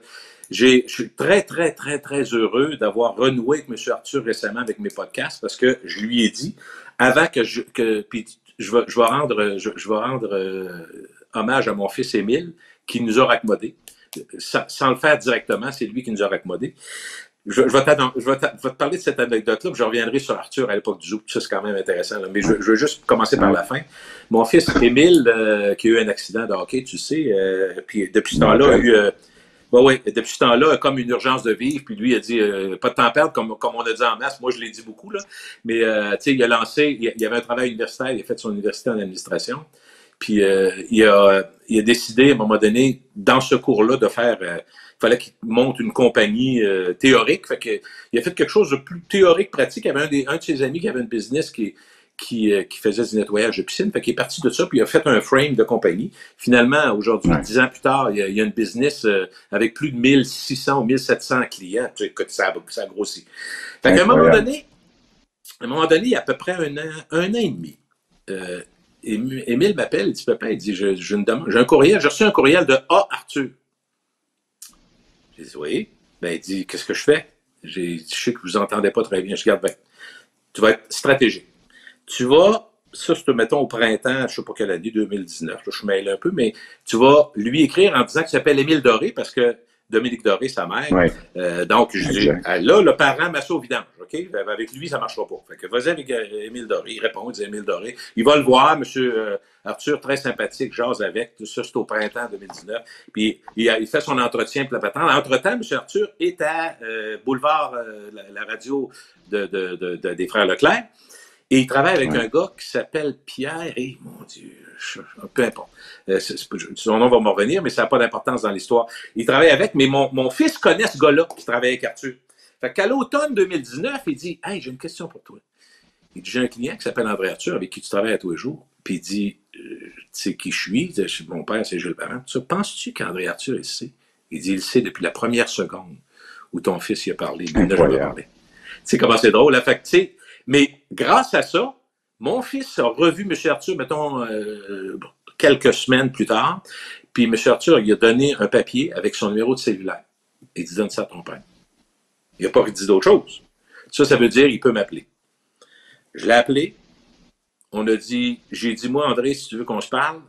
S2: suis très, très, très, très heureux d'avoir renoué avec M. Arthur récemment avec mes podcasts parce que je lui ai dit, avant puis je vais rendre hommage à mon fils Émile qui nous a raccommodés. Sans le faire directement, c'est lui qui nous a raccommodés. Je vais te parler de cette anecdote-là, puis je reviendrai sur Arthur à l'époque du zoo. Ça, c'est quand même intéressant. Là. Mais je veux juste commencer par la fin. Mon fils Émile, qui a eu un accident de hockey, tu sais, puis depuis ce temps-là, a eu... depuis ce temps-là, comme une urgence de vivre, puis lui, il a dit, pas de temps à perdre, comme on a dit en masse, moi je l'ai dit beaucoup, là, mais tu sais, il a lancé, il y avait un travail universitaire, il a fait son université en administration, puis il a décidé, à un moment donné, dans ce cours-là, de faire, il fallait qu'il monte une compagnie théorique, fait que il a fait quelque chose de plus théorique, pratique, il y avait un de ses amis qui avait une business qui faisait du nettoyage de piscine. Fait qu'il est parti de ça, puis il a fait un frame de compagnie. Finalement, aujourd'hui, 10 ans plus tard, il y a une business avec plus de 1600 ou 1700 clients. Écoute, ça a grossi. Fait qu'à un moment donné, il y a à peu près un an et demi, Émile m'appelle, il dit, papa, il dit, j'ai un courriel, j'ai reçu un courriel de A. Arthur. J'ai dit, oui. Ben, il dit, qu'est-ce que je fais? Je sais que vous entendez pas très bien. Je regarde, ben, tu vas être stratégique. Tu vas, ça c'est, mettons, au printemps, je sais pas quelle année, 2019, là, je mêle un peu, mais tu vas lui écrire en disant qu'il s'appelle Émile Doré, parce que Dominique Doré, sa mère. Donc, je dis, là, le parent m'a ça au vidange, OK? Avec lui, ça marchera pas. Fait que vas-y avec Émile Doré. Il répond, il dit Émile Doré. Il va le voir, M. Arthur, très sympathique, jase avec. Ça, c'est au printemps 2019. Puis, il fait son entretien. Entre-temps, M. Arthur est à Boulevard, la radio des Frères Leclerc. Et il travaille avec un gars qui s'appelle Pierre, et mon Dieu, peu importe. Son nom va me revenir, mais ça n'a pas d'importance dans l'histoire. Il travaille avec, mais mon fils connaît ce gars-là qui travaille avec Arthur. Fait qu'à l'automne 2019, il dit, hey, j'ai une question pour toi. Il dit, j'ai un client qui s'appelle André Arthur, avec qui tu travailles à tous les jours. Puis il dit, tu sais qui je suis? Mon père, c'est Gilles Parent. Penses-tu qu'André Arthur, il sait? Il dit, il sait depuis la première seconde où ton fils y a parlé. Il n'a jamais parlé. Tu sais comment c'est drôle, là? Fait que, tu sais, mais grâce à ça, mon fils a revu M. Arthur, mettons, quelques semaines plus tard. Puis M. Arthur, il a donné un papier avec son numéro de cellulaire. Il dit, donne ça à ton père. Il n'a pas dit d'autre chose. Ça veut dire, il peut m'appeler. Je l'ai appelé. J'ai dit, moi, André, si tu veux qu'on se parle,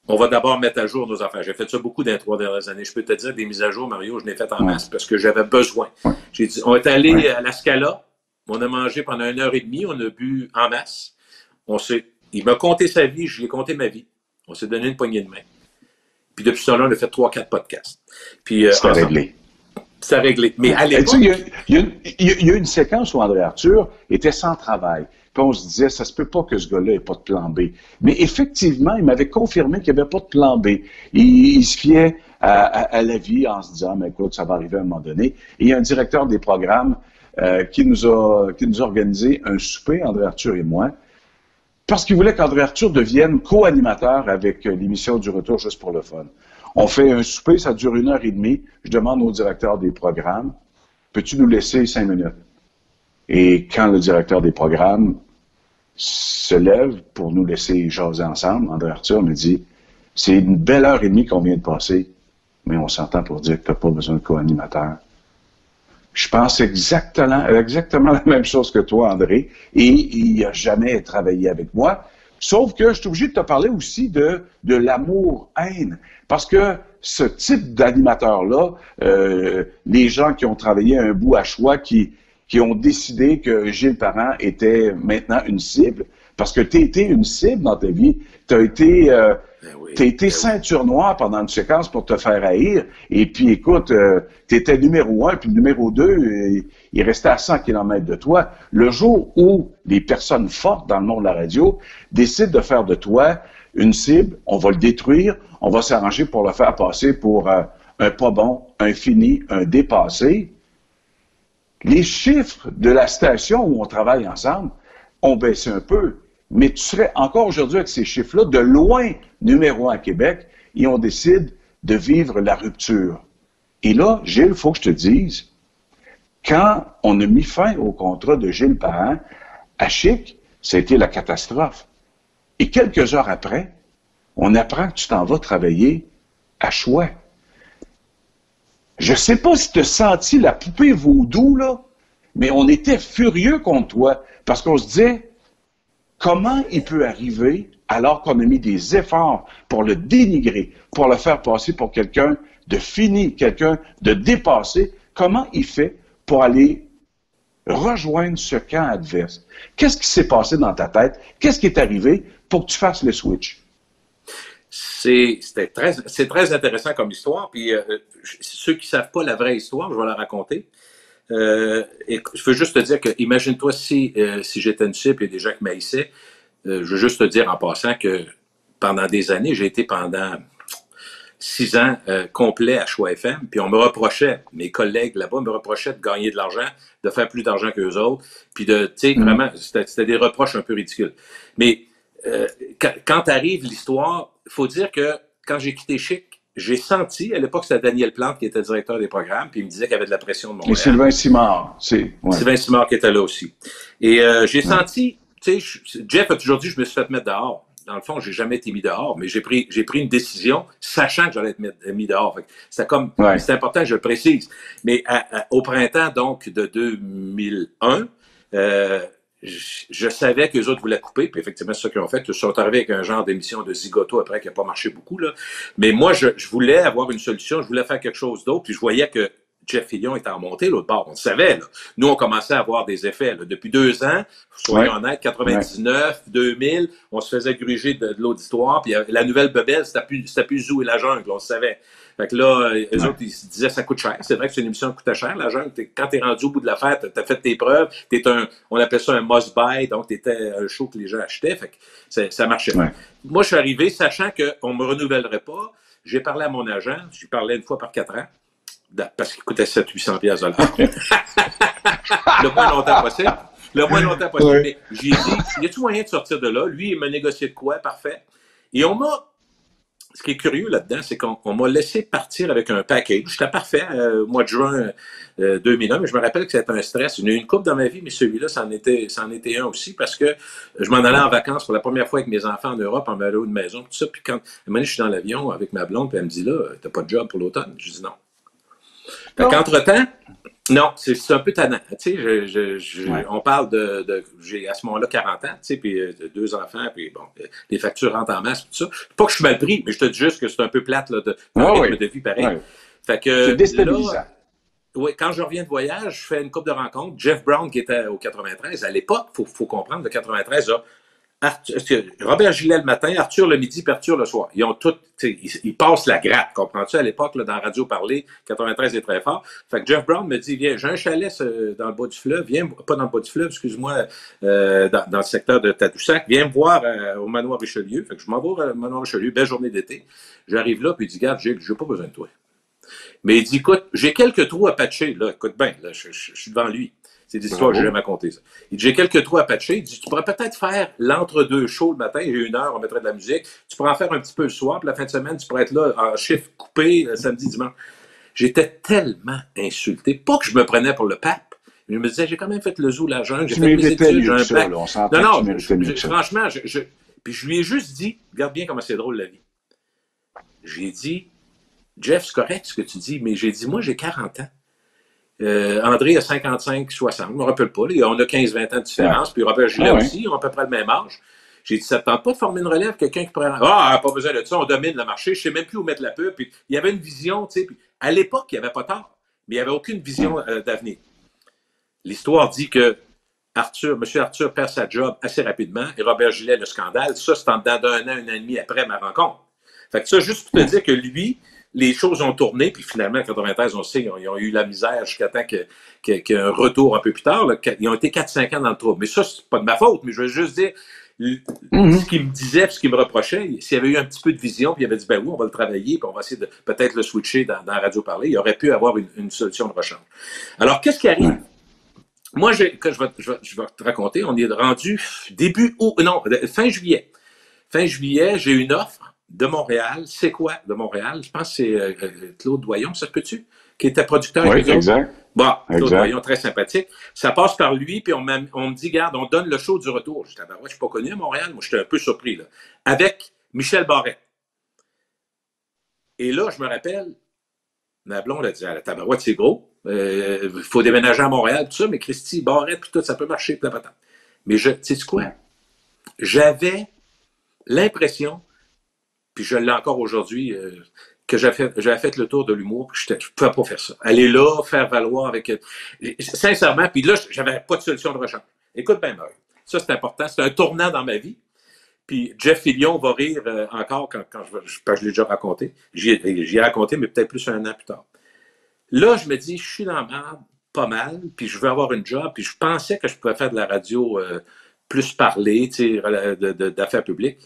S2: on va d'abord mettre à jour nos affaires. J'ai fait ça beaucoup dans les 3 dernières années. Je peux te dire, des mises à jour, Mario, je l'ai fait en masse parce que j'avais besoin. J'ai dit, on est allé à la Scala. On a mangé pendant 1h30. On a bu en masse. Il m'a conté sa vie. Je lui ai conté ma vie. On s'est donné une poignée de main. Puis depuis ce temps-là, on a fait 3-4 podcasts. Puis,
S1: c'était réglé.
S2: C'était réglé. Mais à l'époque...
S1: Il y a une séquence où André Arthur était sans travail. Puis on se disait, ça se peut pas que ce gars-là ait pas de plan B. Mais effectivement, il m'avait confirmé qu'il n'y avait pas de plan B. Il se fiait à la vie en se disant, mais écoute, ça va arriver à un moment donné. Et il y a un directeur des programmes qui nous a organisé un souper, André Arthur et moi, parce qu'il voulait qu'André Arthur devienne co-animateur avec l'émission du Retour juste pour le fun. On fait un souper, ça dure 1h30. Je demande au directeur des programmes, peux-tu nous laisser 5 minutes? Et quand le directeur des programmes se lève pour nous laisser jaser ensemble, André Arthur me dit, c'est une belle 1h30 qu'on vient de passer, mais on s'entend pour dire que tu n'as pas besoin de co-animateur. Je pense exactement la même chose que toi, André, et il n'a jamais travaillé avec moi. Sauf que je suis obligé de te parler aussi de l'amour-haine. Parce que ce type d'animateur-là, les gens qui ont travaillé un bout à choix, qui ont décidé que Gilles Parent était maintenant une cible, parce que tu as été une cible dans ta vie. Tu as été ceinture noire pendant une séquence pour te faire haïr. Et puis, écoute, tu étais numéro 1, puis numéro 2, il restait à 100 km de toi. Le jour où les personnes fortes dans le monde de la radio décident de faire de toi une cible, on va le détruire, on va s'arranger pour le faire passer pour un pas bon, un fini, un dépassé. Les chiffres de la station où on travaille ensemble ont baissé un peu. Mais tu serais encore aujourd'hui avec ces chiffres-là de loin numéro 1 à Québec et on décide de vivre la rupture. Et là, Gilles, il faut que je te dise, quand on a mis fin au contrat de Gilles Parent, à Chic, ça a été la catastrophe. Et quelques heures après, on apprend que tu t'en vas travailler à Choix. Je sais pas si tu as senti la poupée vaudou, là, mais on était furieux contre toi parce qu'on se disait, comment il peut arriver, alors qu'on a mis des efforts pour le dénigrer, pour le faire passer pour quelqu'un de fini, quelqu'un de dépassé, comment il fait pour aller rejoindre ce camp adverse? Qu'est-ce qui s'est passé dans ta tête? Qu'est-ce qui est arrivé pour que tu fasses le switch?
S2: C'est très intéressant comme histoire. Puis ceux qui ne savent pas la vraie histoire, je vais la raconter. Et je veux juste te dire que, imagine-toi si j'étais une cible et des gens qui m'haïssaient, je veux juste te dire en passant que pendant des années, j'ai été pendant 6 ans complets à Choix FM, puis on me reprochait, mes collègues là-bas me reprochaient de gagner de l'argent, de faire plus d'argent qu'eux autres, puis tu sais, vraiment, c'était des reproches un peu ridicules. Mais quand arrive l'histoire, il faut dire que quand j'ai quitté Chic, j'ai senti, à l'époque, c'était Daniel Plante qui était directeur des programmes, puis il me disait qu'il y avait de la pression de Montréal.
S1: Et Sylvain Simard,
S2: Sylvain Simard qui était là aussi. Et j'ai senti, tu sais, Jeff a toujours dit, je me suis fait mettre dehors. Dans le fond, j'ai jamais été mis dehors, mais j'ai pris une décision, sachant que j'allais être mis dehors. C'est comme, c'est important, je le précise. Mais au printemps, donc, de 2001, je savais que les autres voulaient couper, puis effectivement, c'est ça qu'ils ont fait. Ils sont arrivés avec un genre d'émission de zigoto après qui n'a pas marché beaucoup, là. Mais moi, je voulais avoir une solution, je voulais faire quelque chose d'autre, puis je voyais que Jeff Fillion était en montée, l'autre bord. On le savait, là. Nous, on commençait à avoir des effets, là. Depuis 2 ans, soyons honnêtes, 99, 2000, on se faisait gruger de l'auditoire, puis la nouvelle bebelle, c'était plus Zou et la jungle, on le savait. Fait que là, eux autres, ils se disaient, ça coûte cher. C'est vrai que c'est une émission qui coûtait cher, la jungle. Quand t'es rendu au bout de l'affaire, t'as fait tes preuves, on appelle ça un must-buy, donc t'étais un show que les gens achetaient, fait que ça marchait. Ouais. Moi, je suis arrivé, sachant qu'on me renouvellerait pas. J'ai parlé à mon agent, je lui parlais une fois par 4 ans, parce qu'il coûtait 700-800$ de l'heure. Le moins longtemps possible. Ouais. Mais j'ai dit, y a-tu moyen de sortir de là? Lui, il m'a négocié de quoi? Parfait. Et on m'a ce qui est curieux là-dedans, c'est qu'on m'a laissé partir avec un package. J'étais parfait au mois de juin 2001, mais je me rappelle que c'était un stress. Il y en a eu une couple dans ma vie, mais celui-là, c'en était un aussi parce que je m'en allais en vacances pour la première fois avec mes enfants en Europe, en vélo de maison, tout ça. Puis quand, à un moment donné, je suis dans l'avion avec ma blonde, puis elle me dit là, t'as pas de job pour l'automne? Je dis non. Fait qu'entre-temps, non, c'est un peu tannant. Tu sais, on parle j'ai à ce moment-là 40 ans, tu sais, puis 2 enfants, puis bon, les factures rentrent en masse, tout ça. Pas que je suis mal pris, mais je te dis juste que c'est un peu plate, là, rythme de vie pareil.
S1: Ouais.
S2: Fait que
S1: c'est déstabilisant.
S2: là, oui, quand je reviens de voyage, je fais une couple de rencontres. Jeff Brown, qui était au 93, à l'époque, faut comprendre, le 93, là, Robert Gillet le matin, Arthur le midi, puis Arthur le soir. Ils ont tout, ils passent la gratte, comprends-tu? À l'époque, là, dans Radio Parler, 93 est très fort. Fait que Jeff Brown me dit, viens, j'ai un chalet dans le bas du fleuve, viens, pas dans le bas du fleuve, excuse-moi, dans le secteur de Tadoussac, viens me voir au Manoir Richelieu. Fait que je m'en vais au Manoir Richelieu, belle journée d'été. J'arrive là, puis il dit, regarde, j'ai pas besoin de toi. Mais il dit, écoute, j'ai quelques trous à patcher, là, écoute bien, là, je suis devant lui. C'est des histoires que j'ai jamais racontées, ça. Il dit, j'ai quelques trous à patcher. Il dit, tu pourrais peut-être faire l'entre-deux show le matin, il y a 1 heure, on mettrait de la musique. Tu pourrais en faire un petit peu le soir, puis la fin de semaine, tu pourrais être là en chiffre coupé, samedi, dimanche. J'étais tellement insulté. Pas que je me prenais pour le pape, mais je me disais, j'ai quand même fait le zoo, la jungle, j'ai fait mes études, j'ai un bac. Non, franchement, puis je lui ai juste dit, regarde bien comment c'est drôle la vie. J'ai dit, Jeff, c'est correct ce que tu dis, mais j'ai dit, moi, j'ai 40 ans. André a 55, 60, je ne me rappelle pas. Là, on a 15-20 ans de différence. Puis Robert Gillet aussi, ils ont à peu près le même âge. J'ai dit, ça ne tente pas de former une relève, quelqu'un qui pourrait... Ah, pas besoin de ça, on domine le marché, je ne sais même plus où mettre la pub. Puis il y avait une vision, tu sais. Puis à l'époque, il n'y avait pas tort, mais il n'y avait aucune vision d'avenir. L'histoire dit que M. Arthur perd sa job assez rapidement et Robert Gillet, le scandale, ça, c'est en dedans d'1 an, 1 an et demi après ma rencontre. Fait que ça, juste pour te dire que lui, les choses ont tourné, puis finalement, en 93, on sait, ils ont eu la misère jusqu'à temps qu'il y ait un retour un peu plus tard. Là, ils ont été 4-5 ans dans le trouble. Mais ça, c'est pas de ma faute, mais je veux juste dire, ce qu'il me disait, ce qu'il me reprochait, s'il y avait eu un petit peu de vision, puis il avait dit, ben oui, on va le travailler, puis on va essayer de peut-être le switcher dans Radio Parler, il aurait pu avoir une solution de rechange. Alors, qu'est-ce qui arrive? Moi, je vais te raconter, on est rendu fin juillet. Fin juillet, j'ai une offre de Montréal. C'est quoi de Montréal? Je pense que c'est Claude Doyon, ça se peut-tu? Qui était producteur.
S1: Oui, exact.
S2: Bon, Claude Doyon, très sympathique. Ça passe par lui, puis on me dit, regarde, on donne le show du retour. Je dis, ben ouais, je suis pas connu à Montréal. Moi, j'étais un peu surpris, là. Avec Michel Barrette. Et là, je me rappelle, ma blonde a dit, la tabarouette, c'est gros. Il faut déménager à Montréal, tout ça, mais Christy, Barrette, puis tout, ça peut marcher, puis la patente. Mais tu sais quoi? J'avais l'impression, puis je l'ai encore aujourd'hui, que j'avais fait le tour de l'humour, puis je ne pouvais pas faire ça. Aller là, faire valoir avec... sincèrement, puis là, j'avais pas de solution de rechange. Écoute bien, Murray, ça c'est important, c'est un tournant dans ma vie. Puis Jeff Fillion va rire encore quand je l'ai déjà raconté. J'y ai raconté, mais peut-être plus 1 an plus tard. Là, je me dis, je suis dans la merde, pas mal, puis je veux avoir une job, puis je pensais que je pouvais faire de la radio plus parler, tu sais, d'affaires publiques.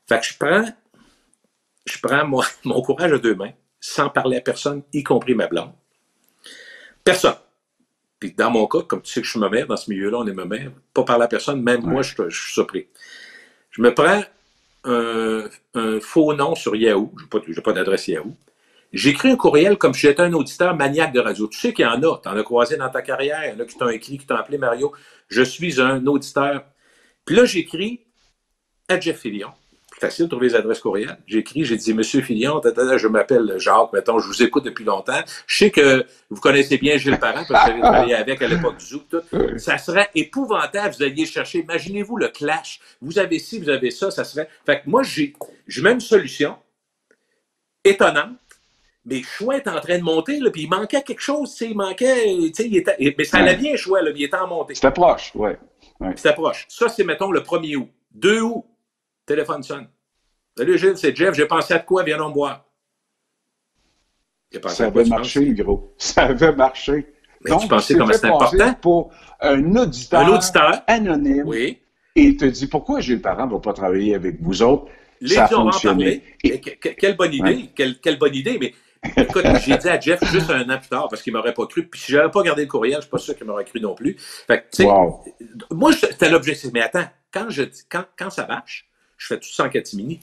S2: Fait que je prends mon courage à 2 mains, sans parler à personne, y compris ma blonde. Personne. Puis dans mon cas, comme tu sais que je suis ma mère, dans ce milieu-là, on est ma mère, pas parler à personne, même moi, je suis surpris. Je me prends un faux nom sur Yahoo, je n'ai pas d'adresse Yahoo. J'écris un courriel comme si j'étais un auditeur maniaque de radio. Tu sais qu'il y en a, tu en as croisé dans ta carrière, il y en a qui t'ont écrit, qui t'ont appelé Mario. Je suis un auditeur. Puis là, j'écris à Jeff Fillion. Facile de trouver les adresses courriels. J'ai dit, Monsieur Fillion, je m'appelle Jacques, mettons, je vous écoute depuis longtemps. Je sais que vous connaissez bien Gilles Parent, parce que j'avais travaillé avec à l'époque du Zouk. Ça serait épouvantable, vous alliez chercher. Imaginez-vous le clash. Vous avez ci, vous avez ça, ça serait. Fait que moi, j'ai même une solution étonnante. Mais Choix est en train de monter, là, puis il manquait quelque chose, tu sais, il manquait, tu sais, mais ça allait bien, Choix, là, mais il était en montée.
S1: C'était proche, oui.
S2: C'était proche. Ça, c'est, mettons, le 1er août. 2 août, téléphone sonne. Salut Gilles, c'est Jeff, j'ai pensé à quoi, viens donc boire.
S1: Ça avait marché, gros. Ça avait marché.
S2: Mais donc, tu pensais comment c'était important?
S1: Pour un auditeur anonyme.
S2: Oui.
S1: Et il te dit, pourquoi Gilles Parent ne va pas travailler avec vous autres?
S2: Les gens vont en parler. Quelle bonne idée. Quelle bonne idée, mais écoute, j'ai dit à Jeff juste 1 an plus tard parce qu'il ne m'aurait pas cru. Puis si je n'avais pas gardé le courriel, je ne suis pas sûr qu'il m'aurait cru non plus. Fait que, moi, c'était l'objectif. Mais attends, quand ça marche, je fais tout ça en catimini.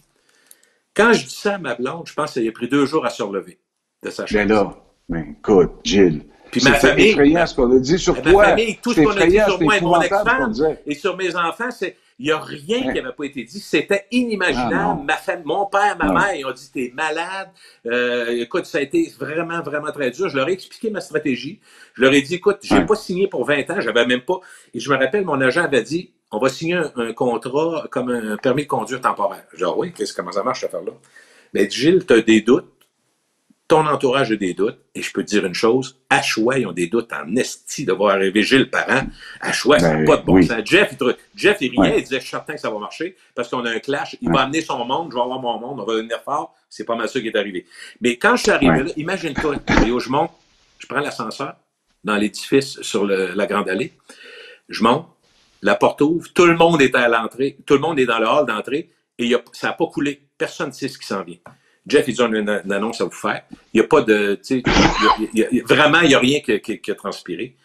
S2: Quand je dis ça à ma blonde, je pense qu'il a pris 2 jours à se relever de sa chaise.
S1: Ben là, ben écoute, Gilles,
S2: Puis ma famille,
S1: effrayant ce qu'on a dit sur
S2: ma
S1: toi.
S2: famille, tout ce qu'on a dit sur moi et mon
S1: épouvantable
S2: ex-femme et sur mes enfants, il n'y a rien qui n'avait pas été dit. C'était inimaginable.
S1: Ah,
S2: mon père, ma mère, ils ont dit, t'es malade. Écoute, ça a été vraiment, vraiment très dur. Je leur ai expliqué ma stratégie. Je leur ai dit, écoute, j'ai pas signé pour 20 ans, j'avais même pas. Et je me rappelle, mon agent avait dit, on va signer un contrat comme un permis de conduire temporaire. Genre, oui, comment ça marche, cette affaire-là? Mais Gilles, tu as des doutes. Ton entourage a des doutes, et je peux te dire une chose, à Choix, ils ont des doutes en esti de voir arriver Gilles Parent. À Choix, ça n'a pas de bon sens. Jeff, il riait, il disait, je suis certain que ça va marcher, parce qu'on a un clash, il va amener son monde, je vais avoir mon monde, on va devenir fort, c'est pas mal ça qui est arrivé. Mais quand je suis arrivé là, imagine-toi, je monte, je prends l'ascenseur dans l'édifice sur la Grande Allée, je monte, la porte ouvre, tout le monde est à l'entrée, tout le monde est dans le hall d'entrée, et ça n'a pas coulé, personne ne sait ce qui s'en vient. Jeff, ils ont une annonce à vous faire. Il n'y a pas de... vraiment, il n'y a rien qui a transpiré.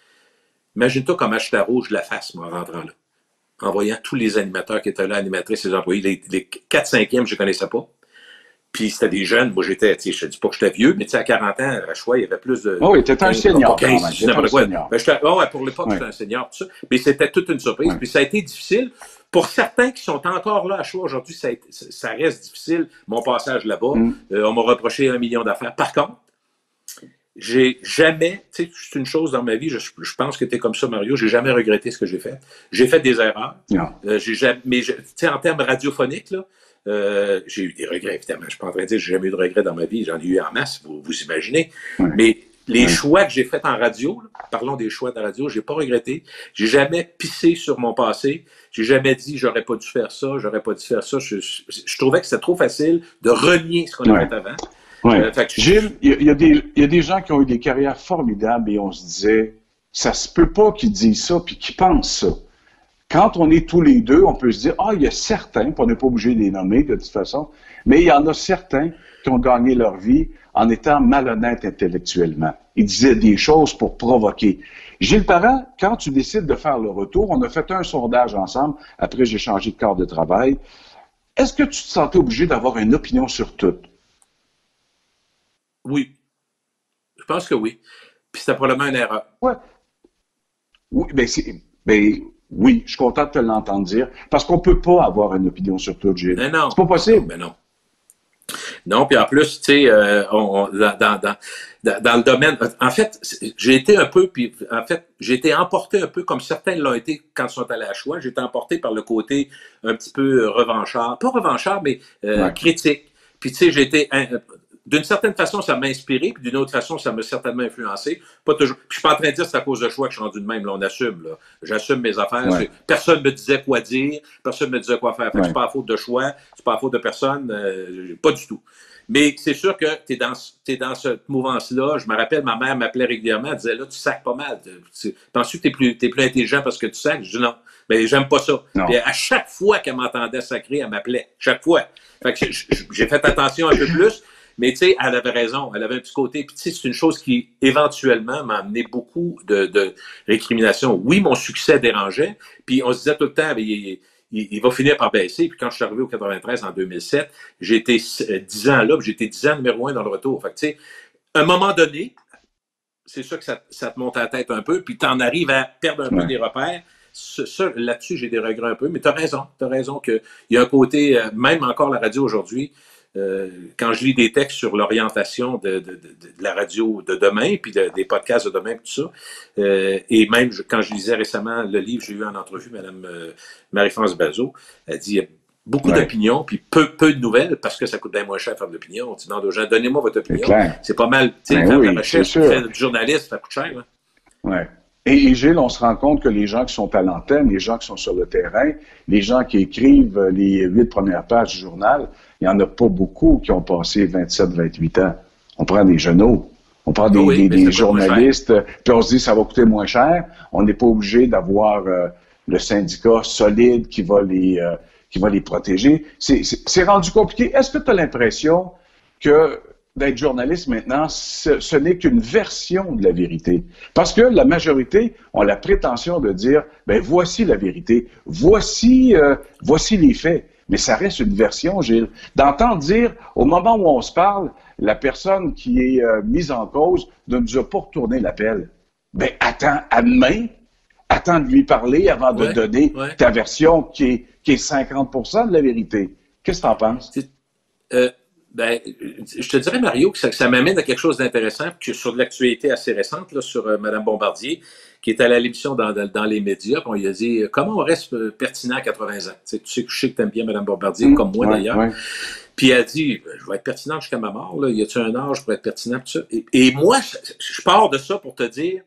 S2: Imagine-toi comment j'étais rouge de la face, moi, en rentrant là. En voyant tous les animateurs qui étaient là, animatrices, les employés. Les 4-5e, je ne connaissais pas. Puis c'était des jeunes. Moi, je te dis pas que j'étais vieux, mais à 40 ans, à Choix, il y avait plus de...
S1: Oh oui, t'étais un senior.
S2: Pour l'époque, j'étais un senior, tout ça. Mais c'était toute une surprise. Puis ça a été difficile. Pour certains qui sont encore là à Choix aujourd'hui, ça reste difficile, mon passage là-bas. On m'a reproché 1 million d'affaires. Par contre, j'ai jamais, tu sais, c'est une chose dans ma vie, je pense que tu es comme ça, Mario, j'ai jamais regretté ce que j'ai fait. J'ai fait des erreurs. Mais tu sais, en termes radiophoniques, là, j'ai eu des regrets, évidemment. Je ne suis pas en train de dire que j'ai jamais eu de regrets dans ma vie. J'en ai eu en masse, vous imaginez. Mais les choix que j'ai faits en radio, là, parlons des choix de la radio, j'ai pas regretté. J'ai jamais pissé sur mon passé. J'ai jamais dit j'aurais pas dû faire ça, j'aurais pas dû faire ça. Je trouvais que c'était trop facile de renier ce qu'on a fait avant.
S1: Gilles, il y a des gens qui ont eu des carrières formidables et on se disait, ça se peut pas qu'ils disent ça puis qu'ils pensent ça. Quand on est tous les deux, on peut se dire, il y a certains, puis on n'est pas obligé de les nommer de toute façon, mais il y en a certains qui ont gagné leur vie en étant malhonnêtes intellectuellement. Ils disaient des choses pour provoquer. Gilles Parent, quand tu décides de faire le retour, on a fait un sondage ensemble, après j'ai changé de corps de travail. Est-ce que tu te sentais obligé d'avoir une opinion sur tout?
S2: Oui. Je pense que oui. Puis c'était probablement une erreur.
S1: Ouais. Oui, oui, je suis content de te l'entendre dire, parce qu'on ne peut pas avoir une opinion sur tout, Gilles.
S2: Mais non.
S1: C'est pas possible.
S2: Mais non. Non, puis en plus, tu sais, dans le domaine, en fait, j'ai été emporté un peu comme certains l'ont été quand ils sont allés à Choix. J'ai été emporté par le côté un petit peu revanchard, pas revanchard, mais critique. Puis tu sais, d'une certaine façon, ça m'a inspiré, puis d'une autre façon, ça m'a certainement influencé. Pas toujours. Puis je suis pas en train de dire que c'est à cause de Choix que je suis rendu de même. Là, on assume. Là. J'assume mes affaires. Personne me disait quoi dire, personne me disait quoi faire. Fait que c'est pas à faute de Choix, c'est pas à faute de personne, pas du tout. Mais c'est sûr que t'es dans cette mouvance-là. Je me rappelle, ma mère m'appelait régulièrement, elle disait là, tu sacs pas mal. Penses-tu que t'es plus intelligent parce que tu sacs? Je dis non. Mais j'aime pas ça. Puis à chaque fois qu'elle m'entendait sacrer, elle m'appelait. Chaque fois. Fait que j'ai fait attention un peu plus. Mais tu sais, elle avait raison, elle avait un petit côté. Puis tu sais, c'est une chose qui, éventuellement, m'a amené beaucoup de récriminations. Oui, mon succès dérangeait, puis on se disait tout le temps, il va finir par baisser. Puis quand je suis arrivé au 93 en 2007, j'ai été 10 ans là, puis j'ai été 10 ans numéro 1 dans le retour. Fait que tu sais, à un moment donné, c'est sûr que ça te monte à la tête un peu, puis tu en arrives à perdre un peu des repères. Ça, là-dessus, j'ai des regrets un peu, mais tu as raison qu'il y a un côté, même encore la radio aujourd'hui, quand je lis des textes sur l'orientation de la radio de demain, puis des podcasts de demain, tout ça, et même quand je lisais récemment le livre, j'ai eu en entrevue Mme Marie-France Bazot, elle dit il y a beaucoup d'opinions, puis peu de nouvelles, parce que ça coûte bien moins cher de faire de l'opinion. On demande aux gens, donnez-moi votre opinion. C'est pas mal, tu sais, faire de la recherche, faire du journaliste, ça coûte cher. Hein?
S1: Ouais. Et Gilles, on se rend compte que les gens qui sont à l'antenne, les gens qui sont sur le terrain, les gens qui écrivent les 8 premières pages du journal, il n'y en a pas beaucoup qui ont passé 27, 28 ans. On prend des genoux, on prend des journalistes, puis on se dit ça va coûter moins cher. On n'est pas obligé d'avoir le syndicat solide qui va les protéger. C'est rendu compliqué. Est-ce que tu as l'impression que d'être journaliste maintenant, ce n'est qu'une version de la vérité? Parce que la majorité ont la prétention de dire, ben voici la vérité, voici les faits. mais ça reste une version, Gilles. D'entendre dire, au moment où on se parle, la personne qui est mise en cause ne nous a pas retourné l'appel. Ben, attends, à demain, attends de lui parler avant de donner ta version qui est 50% de la vérité. Qu'est-ce que tu en penses?
S2: Ben, je te dirais, Mario, que ça m'amène à quelque chose d'intéressant sur de l'actualité assez récente, là, sur Mme Bombardier, qui est allée à l'émission dans les médias, puis on lui a dit « Comment on reste pertinent à 80 ans? » Tu sais que je sais que tu aimes bien Mme Bombardier, comme moi d'ailleurs. Ouais. Puis elle a dit « Je vais être pertinent jusqu'à ma mort. Là. Y a-t-il un âge pour être pertinent? » Tout ça. Et moi, je pars de ça pour te dire,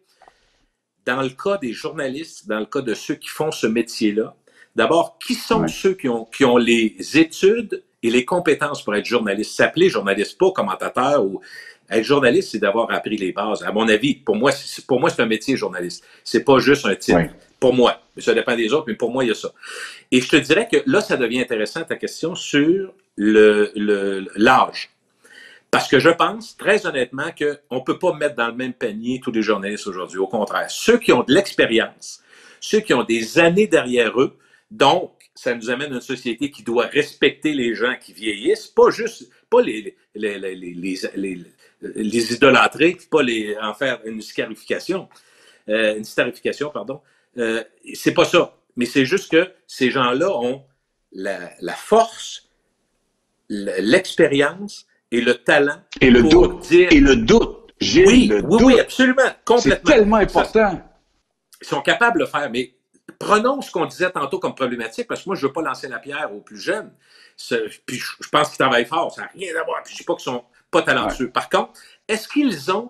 S2: dans le cas des journalistes, dans le cas de ceux qui font ce métier-là, d'abord, qui sont ceux qui ont les études et les compétences pour être journaliste? S'appeler journaliste, pas commentateur ou être journaliste, c'est d'avoir appris les bases. À mon avis, pour moi, c'est un métier journaliste. C'est pas juste un titre. Pour moi. Mais ça dépend des autres, mais pour moi, il y a ça. Et je te dirais que là, ça devient intéressant ta question sur l'âge. Parce que je pense, très honnêtement, qu'on ne peut pas mettre dans le même panier tous les journalistes aujourd'hui. Au contraire, ceux qui ont de l'expérience, ceux qui ont des années derrière eux, donc, ça nous amène à une société qui doit respecter les gens qui vieillissent, pas les idolâtrer, pas en faire une scarification. C'est pas ça. Mais c'est juste que ces gens-là ont la force, l'expérience et le talent
S1: et le doute. Gilles,
S2: oui, absolument, complètement.
S1: C'est tellement important.
S2: Ils sont capables de le faire, mais prenons ce qu'on disait tantôt comme problématique, parce que moi, je ne veux pas lancer la pierre aux plus jeunes. Puis je pense qu'ils travaillent fort, ça n'a rien à voir. Puis je ne dis pas qu'ils ne sont pas talentueux. Par contre, est-ce qu'ils ont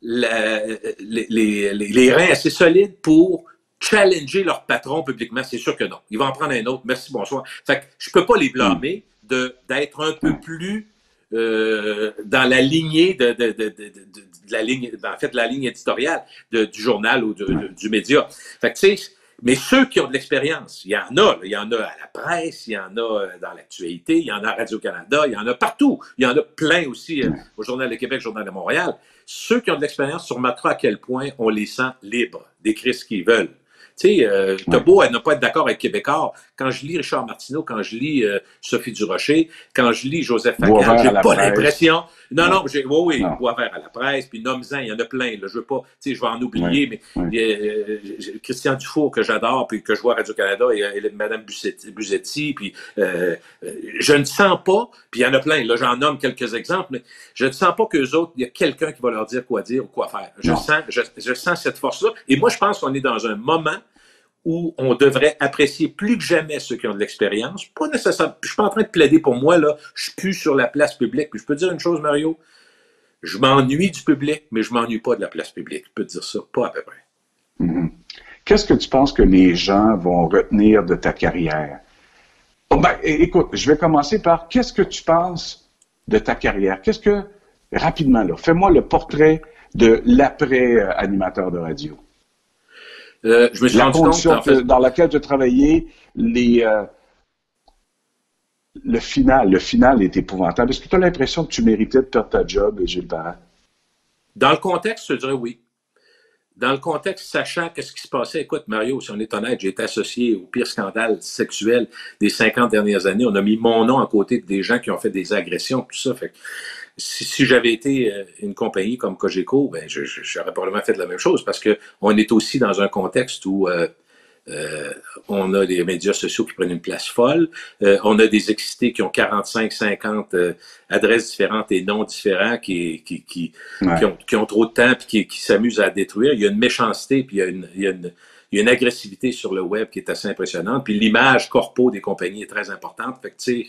S2: les reins assez solides pour challenger leur patron publiquement? C'est sûr que non. Ils vont en prendre un autre. Merci, bonsoir. Fait que je ne peux pas les blâmer d'être un peu plus dans la lignée de la ligne, en fait, la ligne éditoriale du journal ou du média. Fait que, tu sais, mais ceux qui ont de l'expérience, il y en a à la presse, il y en a dans l'actualité, il y en a à Radio-Canada, il y en a partout. Il y en a plein aussi au Journal de Québec, Journal de Montréal. Ceux qui ont de l'expérience, tu remarqueras à quel point on les sent libres d'écrire ce qu'ils veulent. Tu sais, t'as beau à ne pas être d'accord avec Québécois. Quand je lis Richard Martineau, quand je lis Sophie Durocher, quand je lis Joseph Facal, j'ai pas l'impression. Non, Boisvert à la presse, puis nomme-en, il y en a plein. Là, je veux pas, tu sais, je vais en oublier, mais Christian Dufour, que j'adore, puis que je vois à Radio-Canada, et Mme Buzetti, puis je ne sens pas, puis il y en a plein, là, j'en nomme quelques exemples, mais je ne sens pas qu'eux autres, il y a quelqu'un qui va leur dire ou quoi faire. Je sens cette force-là, et moi, je pense qu'on est dans un moment où on devrait apprécier plus que jamais ceux qui ont de l'expérience. Pas nécessairement. Je suis pas en train de plaider pour moi, là. Je suis plus sur la place publique. Puis je peux te dire une chose, Mario. Je m'ennuie du public, mais je m'ennuie pas de la place publique. Je peux te dire ça. Pas à peu près.
S1: Mm-hmm. Qu'est-ce que tu penses que les gens vont retenir de ta carrière? Écoute, je vais commencer par qu'est-ce que tu penses de ta carrière? Rapidement, là, fais-moi le portrait de l'après-animateur de radio.
S2: Je me suis rendu compte, en fait,
S1: dans laquelle tu as travaillé, le final est épouvantable. Est-ce que tu as l'impression que tu méritais de perdre ta job, Gilles Parent?
S2: Dans le contexte, je dirais oui. Dans le contexte, sachant qu'est-ce qui se passait, écoute, Mario, si on est honnête, j'ai été associé au pire scandale sexuel des 50 dernières années. On a mis mon nom à côté des gens qui ont fait des agressions, tout ça. Fait que si j'avais été une compagnie comme Cogeco, ben j'aurais probablement fait la même chose parce que on est aussi dans un contexte où on a des médias sociaux qui prennent une place folle, on a des excités qui ont 45, 50 adresses différentes et noms différents qui ont trop de temps puis qui s'amusent à détruire. Il y a une méchanceté puis il y a une agressivité sur le web qui est assez impressionnante. Puis l'image corpo des compagnies est très importante. Fait que tu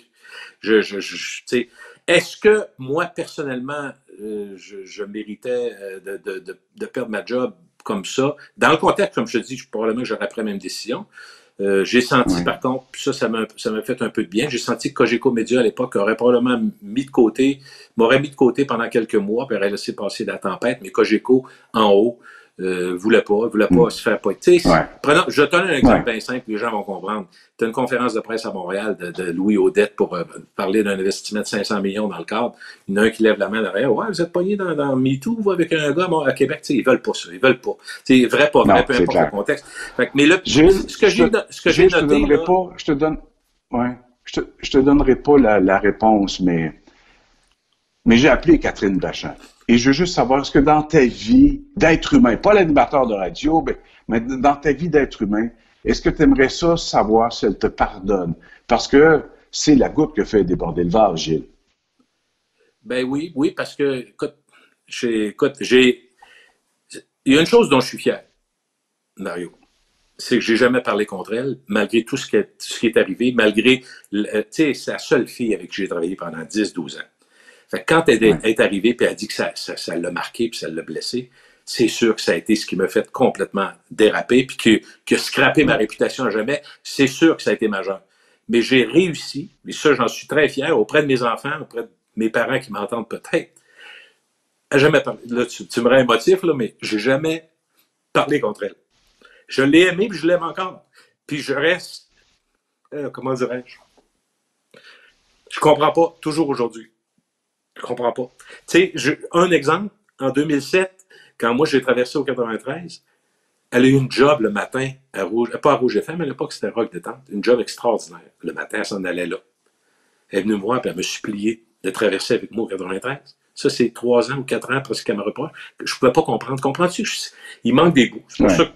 S2: sais, est-ce que moi, personnellement, je méritais de perdre ma job comme ça? Dans le contexte, comme je te dis, probablement j'aurais pris la même décision. J'ai senti, par contre, puis ça m'a fait un peu de bien, j'ai senti que Cogeco Média, à l'époque, m'aurait mis de côté pendant quelques mois, puis aurait laissé passer la tempête, mais Cogeco, en haut, voulait pas se faire pointer. Je te donne un exemple bien simple, les gens vont comprendre. Tu as une conférence de presse à Montréal de Louis Audette pour parler d'un investissement de 500 millions dans le cadre. Il y en a un qui lève la main derrière. Ouais, vous êtes pogné dans MeToo, vous, avec un gars à Québec. Ils veulent pas ça. Ils veulent pas. C'est vrai, pas vrai, peu importe le contexte. Fait que, mais là, ce que j'ai noté.
S1: Je te donne. Ouais. je te donnerai pas la réponse, mais j'ai appelé Catherine Bachand. Et je veux juste savoir, est-ce que dans ta vie d'être humain, pas l'animateur de radio, mais dans ta vie d'être humain, est-ce que tu aimerais ça savoir si elle te pardonne? Parce que c'est la goutte que fait déborder le vase, Gilles.
S2: Ben oui, oui, parce que, il y a une chose dont je suis fier, Mario, c'est que j'ai jamais parlé contre elle, malgré tout ce qui est arrivé, malgré, tu sais, c'est la seule fille avec qui j'ai travaillé pendant 10-12 ans. Fait que quand elle est arrivée et elle a dit que ça l'a marqué puis ça l'a blessé, c'est sûr que ça a été ce qui m'a fait complètement déraper puis que scraper ma réputation à jamais, c'est sûr que ça a été majeur. Mais j'ai réussi, et ça j'en suis très fier, auprès de mes enfants, auprès de mes parents qui m'entendent peut-être, à jamais parler. Là, tu me rends émotif, là, mais j'ai jamais parlé contre elle. Je l'ai aimée puis je l'aime encore. Puis je reste, comment dirais-je, je comprends pas, toujours aujourd'hui. Je comprends pas. Tu sais, un exemple, en 2007, quand moi j'ai traversé au 93, elle a eu une job le matin à Rouge, pas à Rouge FM, à l'époque c'était Rock Détente, une job extraordinaire. Le matin, elle s'en allait là. Elle est venue me voir et elle me suppliait de traverser avec moi au 93. Ça, c'est 3 ans ou 4 ans après ce qu'elle me reproche. Je ne pouvais pas comprendre. Comprends-tu? Il manque des goûts. C'est pour ça que,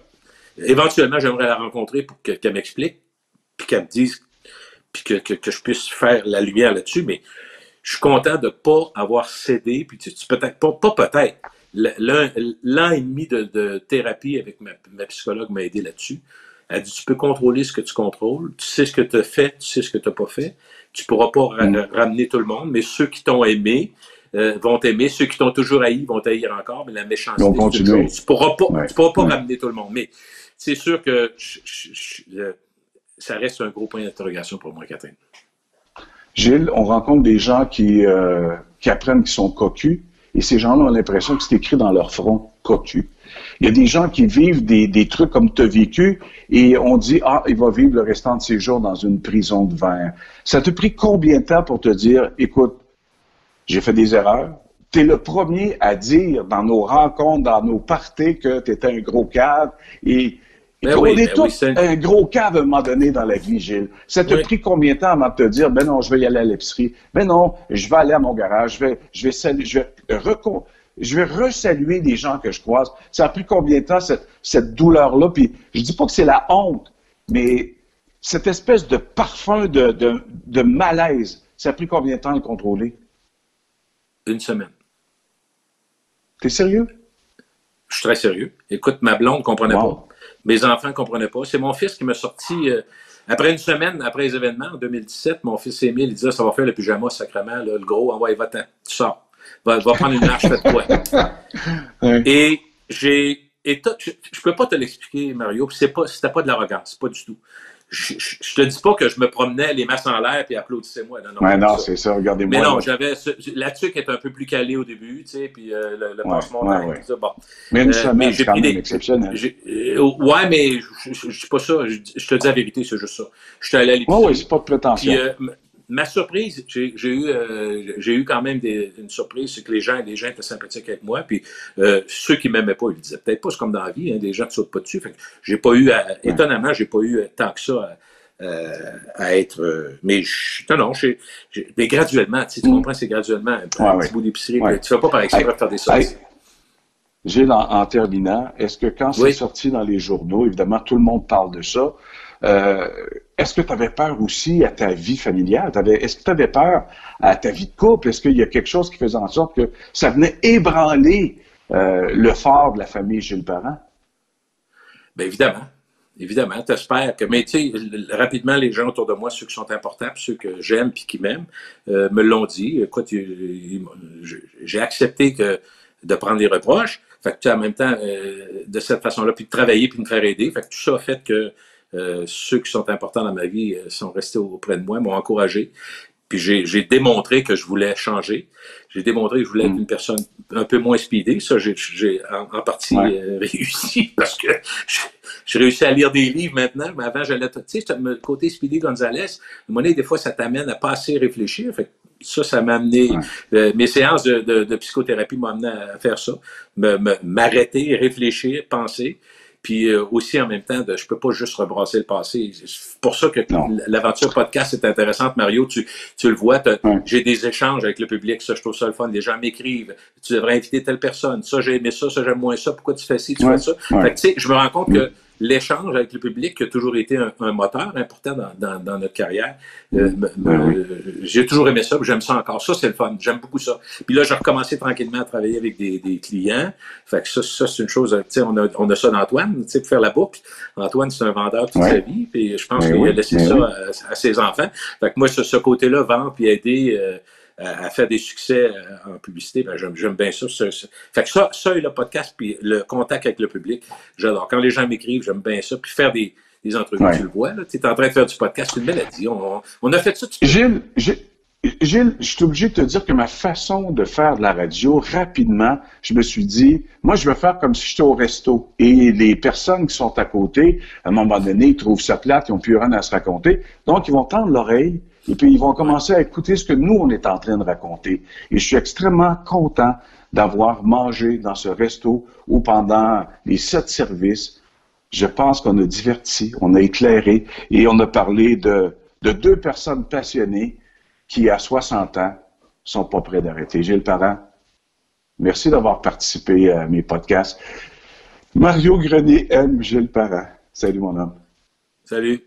S2: éventuellement, j'aimerais la rencontrer pour qu'elle m'explique, puis qu'elle me dise, puis que je puisse faire la lumière là-dessus, mais je suis content de ne pas avoir cédé, puis peut-être, pas peut-être, l'an et demi de thérapie avec ma psychologue m'a aidé là-dessus. Elle dit, tu peux contrôler ce que tu contrôles, tu sais ce que tu as fait, tu sais ce que tu n'as pas fait, tu ne pourras pas ramener tout le monde, mais ceux qui t'ont aimé vont t'aimer, ceux qui t'ont toujours haï vont t'haïr encore, mais la méchanceté, tu ne pourras pas ramener tout le monde. Mais c'est sûr que ça reste un gros point d'interrogation pour moi, Catherine.
S1: Gilles, on rencontre des gens qui apprennent qu'ils sont cocus, et ces gens-là ont l'impression que c'est écrit dans leur front, cocu. Il y a des gens qui vivent des trucs comme tu as vécu, et on dit, il va vivre le restant de ses jours dans une prison de verre. Ça t'a pris combien de temps pour te dire, écoute, j'ai fait des erreurs? Tu es le premier à dire dans nos rencontres, dans nos parties, que tu étais un gros cave, et on est tous un gros cave à un moment donné dans la vie, Gilles. Ça t'a pris combien de temps avant de te dire, ben non, je vais y aller à l'épicerie. Ben non, je vais aller à mon garage. Je vais resaluer les gens que je croise. Ça a pris combien de temps, cette douleur-là? Puis je dis pas que c'est la honte, mais cette espèce de parfum de malaise, ça a pris combien de temps à le contrôler?
S2: 1 semaine.
S1: T'es sérieux?
S2: Je suis très sérieux. Écoute, ma blonde ne comprenait pas. Mes enfants ne comprenaient pas. C'est mon fils qui m'a sorti, après 1 semaine, après les événements, en 2017, mon fils Émile, il disait, ça va faire le pyjama sacrément, là, le gros, envoie, va-t'en, tu sors. Va prendre une marche, fais-toi. Et je peux pas te l'expliquer, Mario, c'était pas de l'arrogance, pas du tout. Je te dis pas que je me promenais les masses en l'air et applaudissez-moi.
S1: Non, c'est ça, regardez-moi.
S2: Mais non, la tuque est un peu plus calée au début, tu sais, puis le passe-montagne, tout ça, bon.
S1: Mais une semaine, c'est quand même exceptionnel.
S2: Ouais, mais je dis pas ça, je te dis la vérité, c'est juste ça. Je suis allé à l'épicerie.
S1: Oui, c'est pas de prétention.
S2: Puis, ma surprise, j'ai eu quand même une surprise, c'est que les gens étaient sympathiques avec moi, puis ceux qui m'aimaient pas, ils le disaient peut-être pas, c'est comme dans la vie, hein, des gens ne sautent pas dessus, fait que j'ai pas eu, étonnamment, j'ai pas eu tant que ça à être, mais mais graduellement, tu comprends, c'est graduellement, un petit bout d'épicerie, tu fais pas par exemple faire des sorties.
S1: Gilles, en terminant, est-ce que quand c'est sorti dans les journaux, évidemment, tout le monde parle de ça, est-ce que tu avais peur aussi à ta vie familiale? Est-ce que tu avais peur à ta vie de couple? Est-ce qu'il y a quelque chose qui faisait en sorte que ça venait ébranler le phare de la famille Gilles Parent?
S2: Bien, évidemment. Évidemment, t'espères que... Mais tu sais, rapidement, les gens autour de moi, ceux qui sont importants, puis ceux que j'aime puis qui m'aiment, me l'ont dit. Écoute, j'ai accepté de prendre des reproches. Fait que tu sais, en même temps, de cette façon-là, puis de travailler puis de me faire aider. Fait que tout ça a fait que ceux qui sont importants dans ma vie sont restés auprès de moi, m'ont encouragé. Puis j'ai démontré que je voulais changer. J'ai démontré que je voulais être une personne un peu moins speedée. Ça, j'ai en partie réussi parce que j'ai réussi à lire des livres maintenant. Mais avant, j'allais... Tu sais, le côté Speedy Gonzalez, à un moment donné, des fois, ça t'amène à pas assez réfléchir. Fait que ça m'a amené... mes séances de psychothérapie m'ont amené à faire ça. M'arrêter, réfléchir, penser. Puis aussi, en même temps, je peux pas juste rebrasser le passé. C'est pour ça que l'aventure podcast est intéressante, Mario. Tu le vois, j'ai des échanges avec le public. Ça, je trouve ça le fun. Les gens m'écrivent. Tu devrais inviter telle personne. Ça, j'ai aimé ça j'aime moins ça. Pourquoi tu fais ci, tu fais ça? Fait que, tu sais, je me rends compte que l'échange avec le public qui a toujours été un moteur important dans notre carrière. J'ai toujours aimé ça, j'aime ça encore. Ça, c'est le fun. J'aime beaucoup ça. Puis là, j'ai recommencé tranquillement à travailler avec des clients. Fait que ça c'est une chose, tu sais, on a ça d'Antoine, tu sais, pour faire la boucle. Antoine, c'est un vendeur toute sa vie, puis je pense qu'il a laissé ça à ses enfants. Fait que moi, ce côté-là, vendre puis aider à faire des succès en publicité, ben j'aime bien ça. Fait que ça et le podcast, puis le contact avec le public, j'adore. Quand les gens m'écrivent, j'aime bien ça. Puis faire des entrevues, tu le vois, là. Tu es en train de faire du podcast, c'est une maladie. On a fait ça.
S1: Gilles, je suis obligé de te dire que ma façon de faire de la radio, rapidement, je me suis dit, moi, je vais faire comme si j'étais au resto. Et les personnes qui sont à côté, à un moment donné, ils trouvent ça plate, ils n'ont plus rien à se raconter. Donc, ils vont tendre l'oreille et puis ils vont commencer à écouter ce que nous, on est en train de raconter. Et je suis extrêmement content d'avoir mangé dans ce resto où pendant les 7 services, je pense qu'on a diverti, on a éclairé et on a parlé de 2 personnes passionnées qui, à 60 ans, sont pas prêts d'arrêter. Gilles Parent, merci d'avoir participé à mes podcasts. Mario Grenier aime Gilles Parent. Salut, mon homme.
S2: Salut.